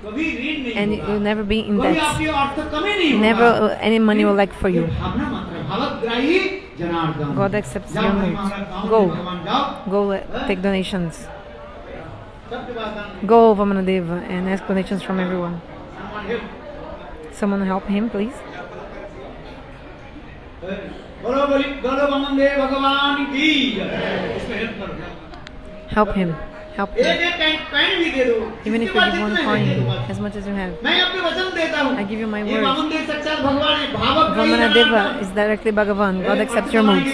कभी ऋण नहीं and होगा, you'll never be in कभी debt. आपकी अर्थ कमी नहीं होगा। Never any money will lack for you. ये भावना मात्र है, भावग्राही जनार्दन। God accepts जाओ your हरि moods. महाराज, गाँव Go. में भगवान जाओ, Go take donations. सबके पास आना। Go Vamanadeva and ask donations from everyone. सम्मान है। Someone help him, please. बोलो वामन देव भगवान की जय। इसमें हेल्प करो। Help him. Help him. एक पेन भी दे दो। Even if इसके you बाद give 1 जितना है, दे दो coin, बस। as much as you have. मैं आपके वचन देता हूँ। I give you my ये word. वामन देव साक्षात भगवान है, भावग्राही Vamanadeva Janardan. is directly Bhagavan. God accepts your moods.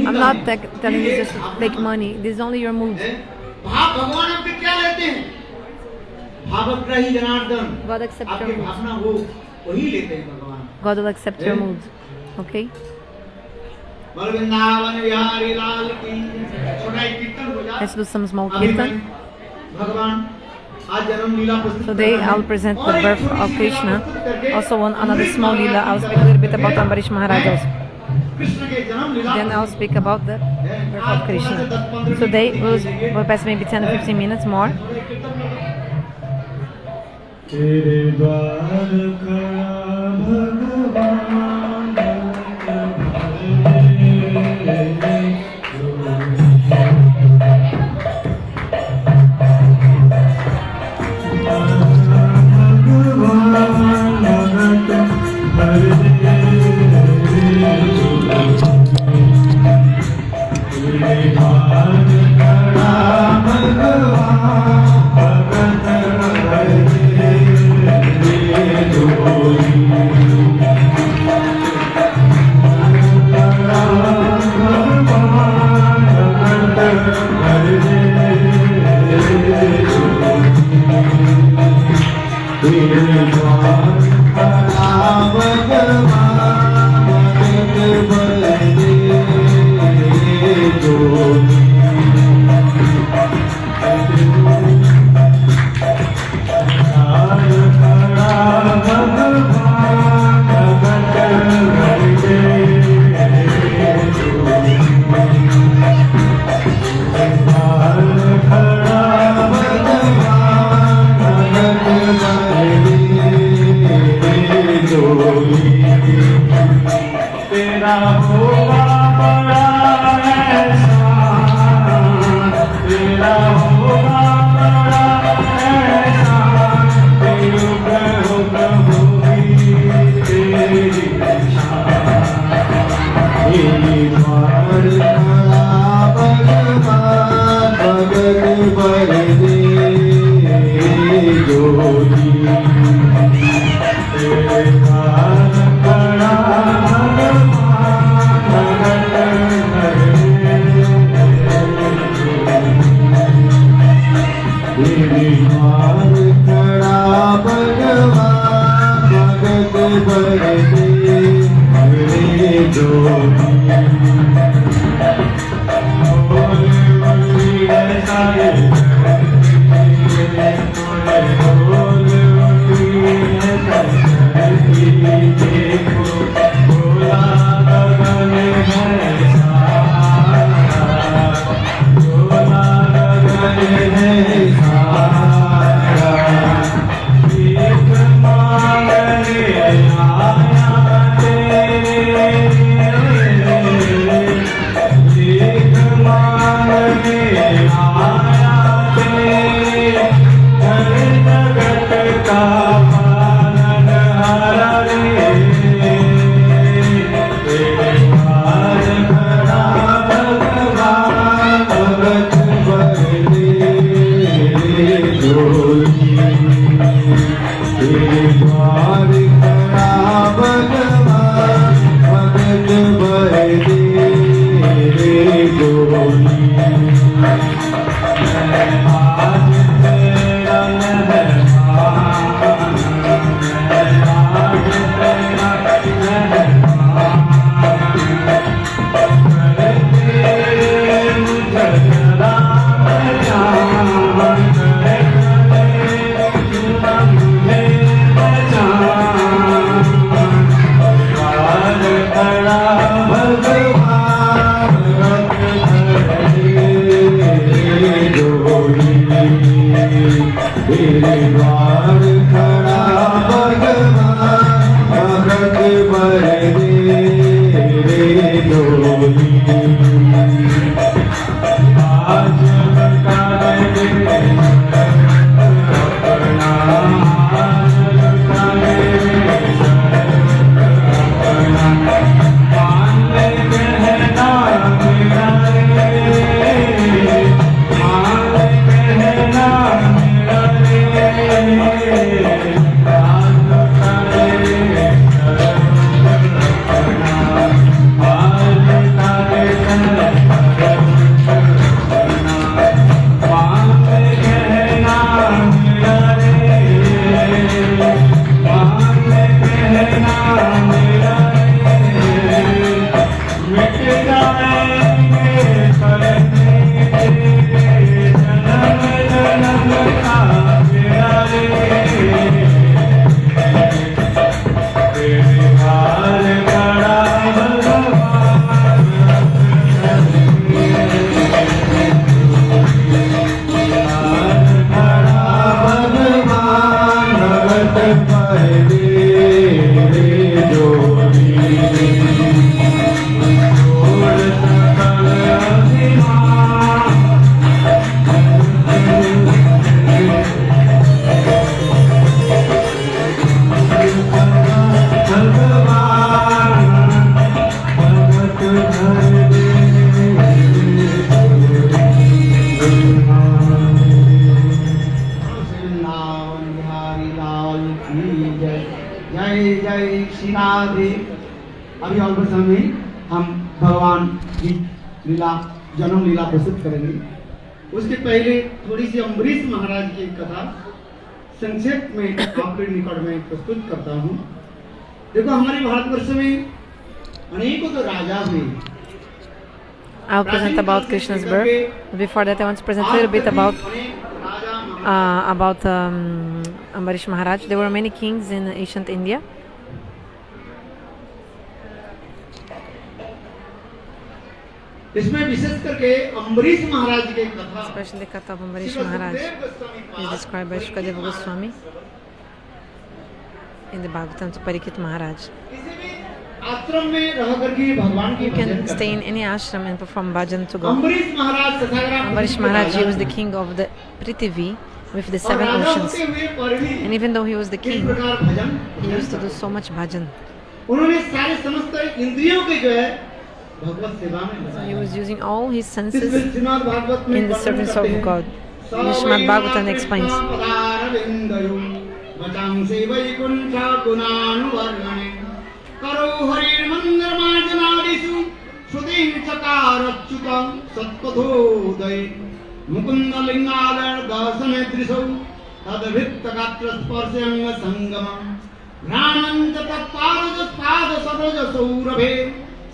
I'm not telling you just to take money. This is only your moods. भाव भगवान आपके क्या लेते हैं? भावग्राही जनार्दन। God accepts आपकी your moods. भावना हो वही लेते हैं भगवान। God will accept your moods. Okay? बोल वृंदावन बिहारी लाल की जय। छोटा एक कीर्तन हो जाए। Let's do some small अभी मैं kirtan. भगवान आज जन्म लीला प्रस्तुत कर Today रहा हूं। I'll present the और एक birth छोटी of सी Krishna. लीला प्रस्तुत करके Also another अमृत small महाराज lila. I'll की speak a little bit about जय। Ambarish Maharaj also. कृष्ण के जन्म लीला Then I'll speak about the birth of Krishna. Today we'll pass maybe 10 or 15 minutes more. तेरे द्वार खड़ा भगवान जय जय श्री राधे। अभी और कुछ समय में हम भगवान की लीला, जन्म लीला प्रस्तुत करेंगे। उसके पहले थोड़ी सी अम्बरीश महाराज की कथा संक्षेप में आपके निकट में प्रस्तुत करता हूँ। देखो, हमारे भारतवर्ष में अनेकों तो राजा हुए। I'll present about Krishna's birth. Before that, I want to present a little bit about Ambarish Maharaj. There were many kings in ancient India. इसमें विशेष करके अम्बरीश महाराज की कथा, Especially the Katha of Ambarish Maharaj is described by Shukadeva Goswami in the Bhagavatam to Parikshit Maharaj. किसी भी आश्रम में रह करके भगवान की You भजन can करते stay in हैं। any ashram and perform bhajan to God. Ambarish Maharaj Tathagata Ambarish Maharaj, he was the king of the Prithvi with the 7 oceans. And even though he was the इस king, प्रकार भजन he used to do so much bhajan. उन्होंने सारे समस्त इंद्रियों के जो है भगवत सेवा में So he लगाया। was using all his इस senses श्रीमद् भागवत में in the वर्णन service करते of हैं, God. Srimad Bhagavatam explains. वचांसि Vaikuntha गुणानुवर्णने करो हरिर्मन्दिरमार्जनादिषु श्रुतिं चकारच्युतं सत्कथोदये मुकुन्दलिङ्गालय दर्शने दृशौ तद्भित्तगात्रस्पर्शङ्गसङ्गमम् घ्राणं च तत्पादसरोजसौरभे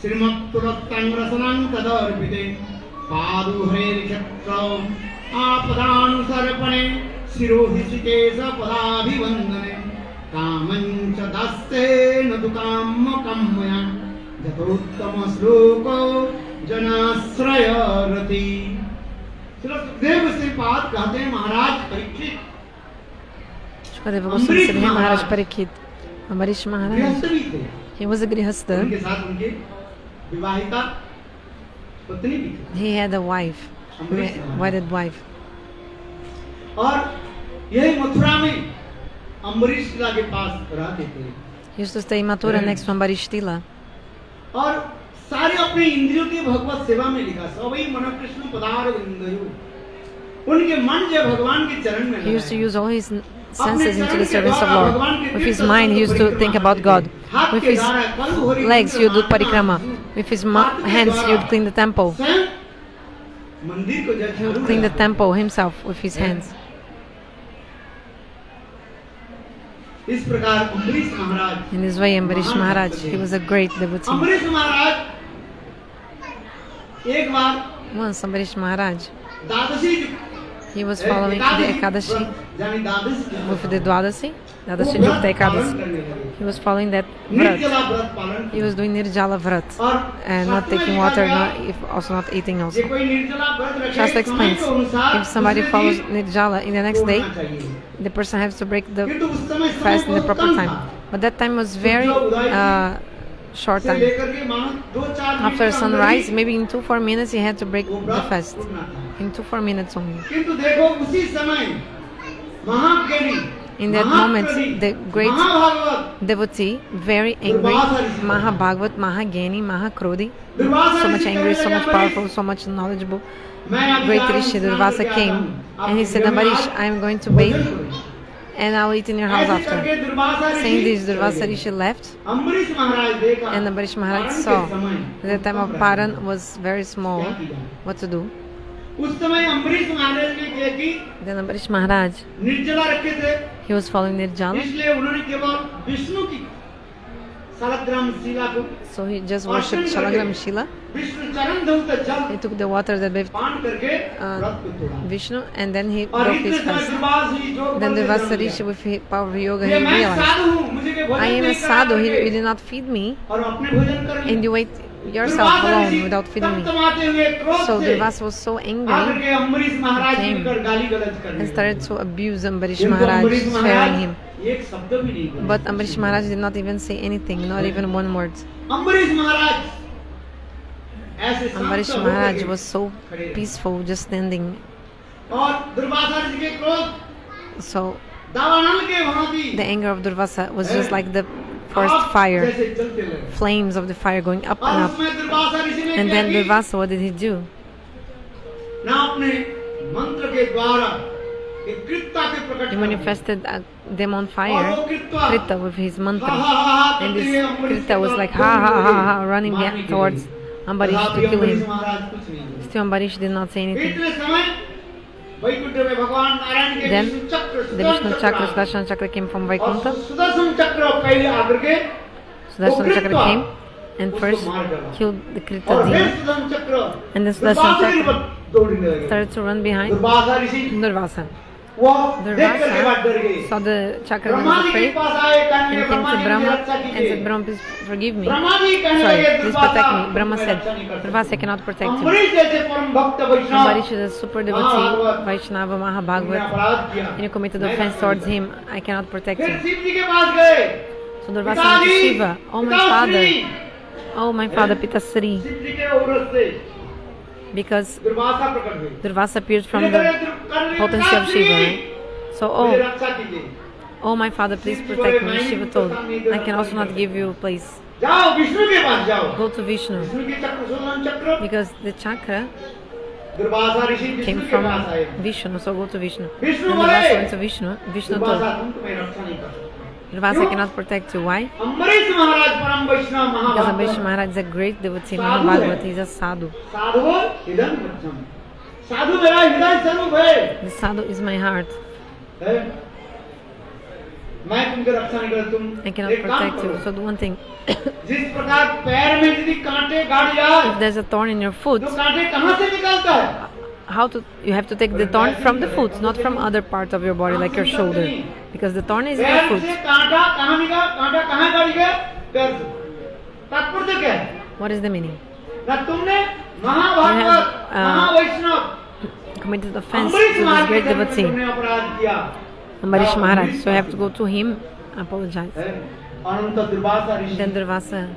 श्रीमत्तुरत्तं रसनं तदर्पिते पादुहरेर्क्षत्रौ आपदानुसर्पणे शिरोहिषिकेश पदाभिवन्दने कामं च दास्तेन तु कामकम्मया यथोत्तमश्लोको जनाश्रयरति। श्री सुखदेव श्रीपाद कहते हैं, महाराज Parikshit Shukadeva Goswami said, "Hey Maharaj Parikshit, Ambarish Maharaj, गृहस्थ भी थे। he was a grihastha. उनके साथ उनके विवाहिता पत्नी भी थी He had a wife, a wedded wife. और यही मथुरा में अम्बरीश लीला के पास रहते थे He used to stay in Mathura next to Ambarish Tila. और सारे अपने इंद्रियों की भगवत सेवा में लिखा। सवै मन कृष्ण पदार विंदयो, उनके मन जो भगवान के चरण में He used to लगाए। use all his senses into the service of Lord. With his mind, he used to think about God. With his legs, he would do parikrama. With his hands, he would clean the temple. स्वयं मंदिर को जब He would clean the temple himself with his hands. इस प्रकार अम्बरीश महाराज, In this way, Ambarish Maharaj, he was a great devotee. Ambarish महाराज एक बार Once, Ambarish Maharaj, Dwadashi he was following the Ekadashi यानी द्वादशी with the Dwadasi, Dwadashi Yukta Ekadasi. He was following that vrat. निर्जला व्रत पालन He was doing Nirjala Vrat and not taking water, also not eating also. कोई निर्जला व्रत रखे Shastra explains, if somebody follows Nirjala in the next day, the person has to break the किंतु उस समय fast in the proper time. But that time was very short से time. लेकर के मानो 2-4 After sunrise, maybe in 2-4 minutes, he had to break the fast. In 2-4 minutes only. किंतु देखो उसी समय महाज्ञानी In that moment, the great Mahabhagavata devotee, very angry, Mahabhagavat, Mahagyani, Mahakrodhi, so much angry, so much powerful, so much knowledgeable, great Rishi Durvasa came and he said, Ambarish, I am going to bathe and I will eat in your house after. Saying this, Durvasa Rishi left Ambarish महाराज देखा and Ambarish Maharaj saw that the time of Paran was very small. What to do? उस समय अम्बरीश महाराज ने क्या की, Then Ambarish Maharaj, निर्जला रखे थे, he was following Nirjala, इसलिए उन्होंने केवल विष्णु की शालग्राम शिला को, so he just worshipped Shalagram Shila. Vishnu चरण धौत जल He took the water that bathed पान करके व्रत को तोड़ा। Vishnu and then he और broke इतने his समय fast. दुर्वास ही जो Then बल से Durvasa जन्म Rishi लिया। with his power of yoga, he ये मैं realized, साधु हूँ, मुझे के भोजन I am नहीं a करा sadhu, करके you did not feed me और अपने भोजन कर and you ate yourself alone without feeding me. तमाते हुए क्रोध So से Durvasa was so angry आकर के अम्बरीश महाराज came जी कर गाली गलौज करने and started to abuse Ambarish किंतु Maharaj, अम्बरीश swearing महाराज him. एक शब्द भी नहीं बोले। But Ambarish Maharaj did not even say anything, not even one word. Ambarish महाराज ऐसे शांत Ambarish होकर Maharaj के was so peaceful, just standing. और दुर्वासा जी के क्रोध So दावानल के भांति the anger of Durvasa was just like the forest fire, जैसे जलते लगे। flames of the fire going up और and up. उसमें दुर्वासा ऋषि ने And क्या then की? Durvasa, what did he do? ना अपने मंत्र के द्वारा कि कृत्ता के प्रकट he कर manifested them on दिए। और fire, वो कृत्ता Krita, with his हा, mantra. हा, हा, हा And करते this हुए अम्बरीश Krita की was तरफ like ha ha दौड़ ha रहे ha running मारने के towards लिए। Ambarish तथापि to kill अम्बरीश him. महाराज कुछ नहीं बोले। Still Ambarish did not say anything. इतने समय वैकुंठ में भगवान नारायण के Then विष्णु चक्र the Vishnu सुदर्शन Chakra, चक्र Sudarshan Chakra came from और Vaikuntha. सुदर्शन चक्र पहले आकर के Sudarshan Chakra कृत्वा came and उसको first मार डाला। killed the Krita और फिर demon. सुदर्शन चक्र And then Sudarshan दुर्वासा की Chakra तरफ दौड़ने लगे। started to run behind Durvasa Rishi Durvasa. वो देख करके बात डर गए। Durvasa saw the chakra and Brahma was जी के afraid पास आए कहने and लगे came Brahma to ji Brahma मेरी रक्षा and कीजिए। said, Brahma, please forgive me. Brahma ji कहने Sorry, लगे please Durvasa protect me. Brahma तुम्हें said, रक्षा नहीं कर सकता। Durvasa cannot protect him. Ambarish जैसे परम भक्त वैष्णव Ambarish is a super devotee, Mahabhagavata Vaishnava, तुमने Mahabhagavad, अपराध किया। and you committed मैं offense रक्षा towards नहीं him. I cannot protect फिर him. शिव जी के पास गए। So Durvasa went to पिताजी, Shiva. Oh my पिताश्री, father. Oh my father, Pitasri. Shiv जी के औरत से Because दुर्वासा प्रकट हुई। Durvasa appears from फिर the कहे, कहने लगे, potency of पिताश्री, Shiva, right? So, मुझे oh, रक्षा कीजिए। oh my father, please protect me. Shiva told, I can also not give you a place. जाओ विष्णु के पास जाओ। Go to Vishnu. विष्णु के चक्र सुदर्शन चक्र Because the chakra Durvasa Rishi came Vishnu के from पास आए। Vishnu, so go to Vishnu. Vishnu When बोले, Durvasa went to Vishnu, Vishnu told, Durvasa तुम तुम्हें रक्षा नहीं कर सकते। Durvasa cannot protect you. Why? Ambarish महाराज परम वैष्णव Because Ambarish Mahabhagavata Maharaj is a great devotee, Sadhu Mahabhagavad, hai. he is a sadhu. साधु हृदय वृक्षम साधु मेरा हृदय स्वरूप है। The sadhu is my heart. है? मैं तुमको रक्षा नहीं कर तुम I cannot एक काम protect you. करो। So do one thing. जिस प्रकार पैर में यदि कांटे गाड़ जाए If there's a thorn in your foot, तो कांटे कहाँ से निकलता है? how to you have to take the thorn from the foot, not from other parts of your body like your shoulder, because the thorn is in your पैर foot. से कांटा कहाँ निकला? कांटा कहाँ गाड़ गया? पैर से। तात्पर्य क्या है? What is the meaning? ना तुमने महाभागवत महावैष्णव Committed offense to Ambarish this Maharaj great के जन्म में devotee, तुमने अपराध किया। Ambarish Maharaj. So you have to go to him, apologize. है? अनंत दुर्वासा ऋषि Then Durvasa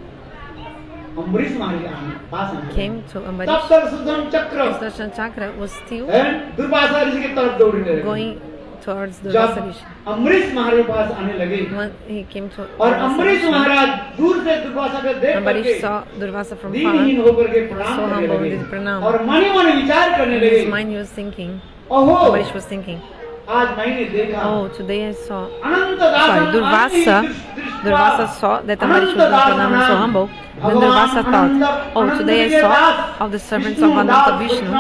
अम्बरीश महाराज के पास आए। came to तब Ambarish. तक सुदर्शन चक्र Sudarshan Chakra was still है दुर्वासा ऋषि की तरफ दौड़ने लगे। going towards Durvasa जब Rishi. अम्बरीश महाराज के पास आने लगे When he came to और Durvasa अम्बरीश Rishi, महाराज दूर से दुर्वासा को देख Ambarish करके saw Durvasa from दीनहीन far. होकर के प्रणाम So करने humble, लगे did pranam. और मन ही मन विचार करने In लगे his mind he was thinking, ओहो Ambarish was thinking, आज मैंने देखा oh, today I saw, Anant sorry, Durvasa saw that Ambarish was doing pranam so humble. Then Durvasa thought, oh, today I saw how the servants of Ananta Vishnu,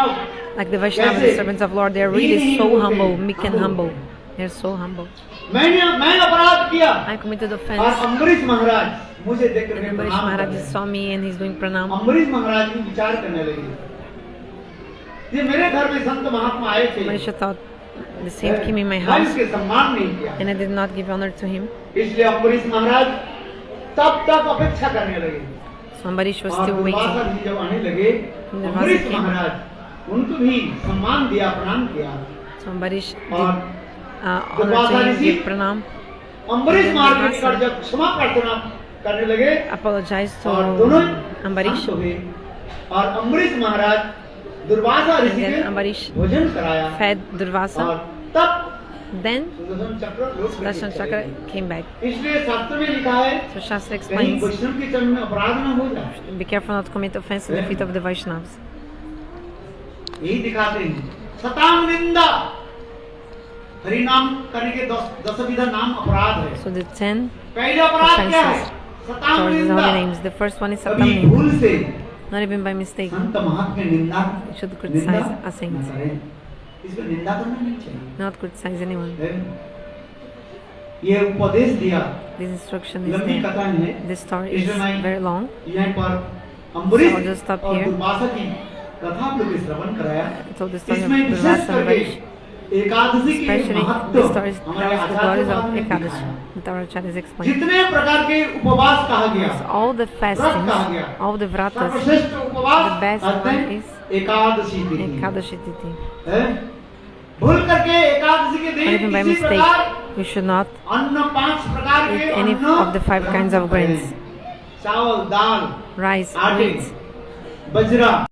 like the Vaishnavas, the servants of Lord, they are really so humble, meek and humble. They are so humble. मैं अपराध किया I committed और offense. Ambarish महाराज मुझे देख करके And Ambarish प्रणाम कर Maharaj रहे। just saw me and he's doing pranam. Ambarish महाराज भी विचार करने लगे ये मेरे घर में संत महात्मा आए थे Ambarish thought, the saint came in my मैं house इसके सम्मान नहीं किया and I did not give honor to him. इसलिए अम्बरीश महाराज तब तक अपेक्षा करने लगे So Ambarish was और still दुर्वासा waiting. जी जब आने लगे दुर्वासा अम्बरीश came. महाराज उनको भी सम्मान दिया प्रणाम किया So Ambarish और did honor to him, give pranam, Ambarish महाराज के निकट जब क्षमा प्रार्थना करने लगे apologized to और दोनों Ambarish. शांत हो गए और अम्बरीश महाराज दुर्वासा And ऋषि then के Ambarish भोजन कराया fed Durvasa. और तब Then सुदर्शन चक्र लौट करके Sudarshan चले Chakra गए। came back. इसलिए शास्त्र में लिखा है So Shastra कहीं explains, वैष्णव के चरण में अपराध न हो जाए be careful not to commit offense in the feet of the Vaishnavas. यही दिखाते हैं सतांग निंदा हरि नाम करने के 10 विधा नाम अपराध है So the 10 पहला अपराध क्या है offenses सतांग towards his निंदा holy names. The first one is कभी Satam, भूल से not even by mistake. संत महात्मा निंदा You should criticize a saint, न करें। इसको निंदा करना नहीं चाहिए not criticize anyone. है? ये उपदेश दिया This instruction is लंबी there. कथा है This story is very long. यहाँ पर Ambarish So I'll just stop और here. दुर्वासा की कथा आप लोग श्रवण कराया I told the story of इसमें विशेष Durvasa and करके Ambarish. एकादशी की Especially महत्व the stories हमारे tells the Acharya glories of बाबा ने Ekadashi. दिखाया। The Tauracharya is explained. जितने प्रकार के उपवास कहा गया So all the fastings, all the vratas, सर्वश्रेष्ठ उपवास the best कहते one हैं is एकादशी तिथि Ekadashi Tithi. है? भूल करके एकादशी के Not दिन even by किसी mistake. प्रकार You should not अन्न 5 प्रकार eat के any अन्न of the 5 kinds of ग्रहण grains. करें। चावल दाल rice, आटे wheat, बजरा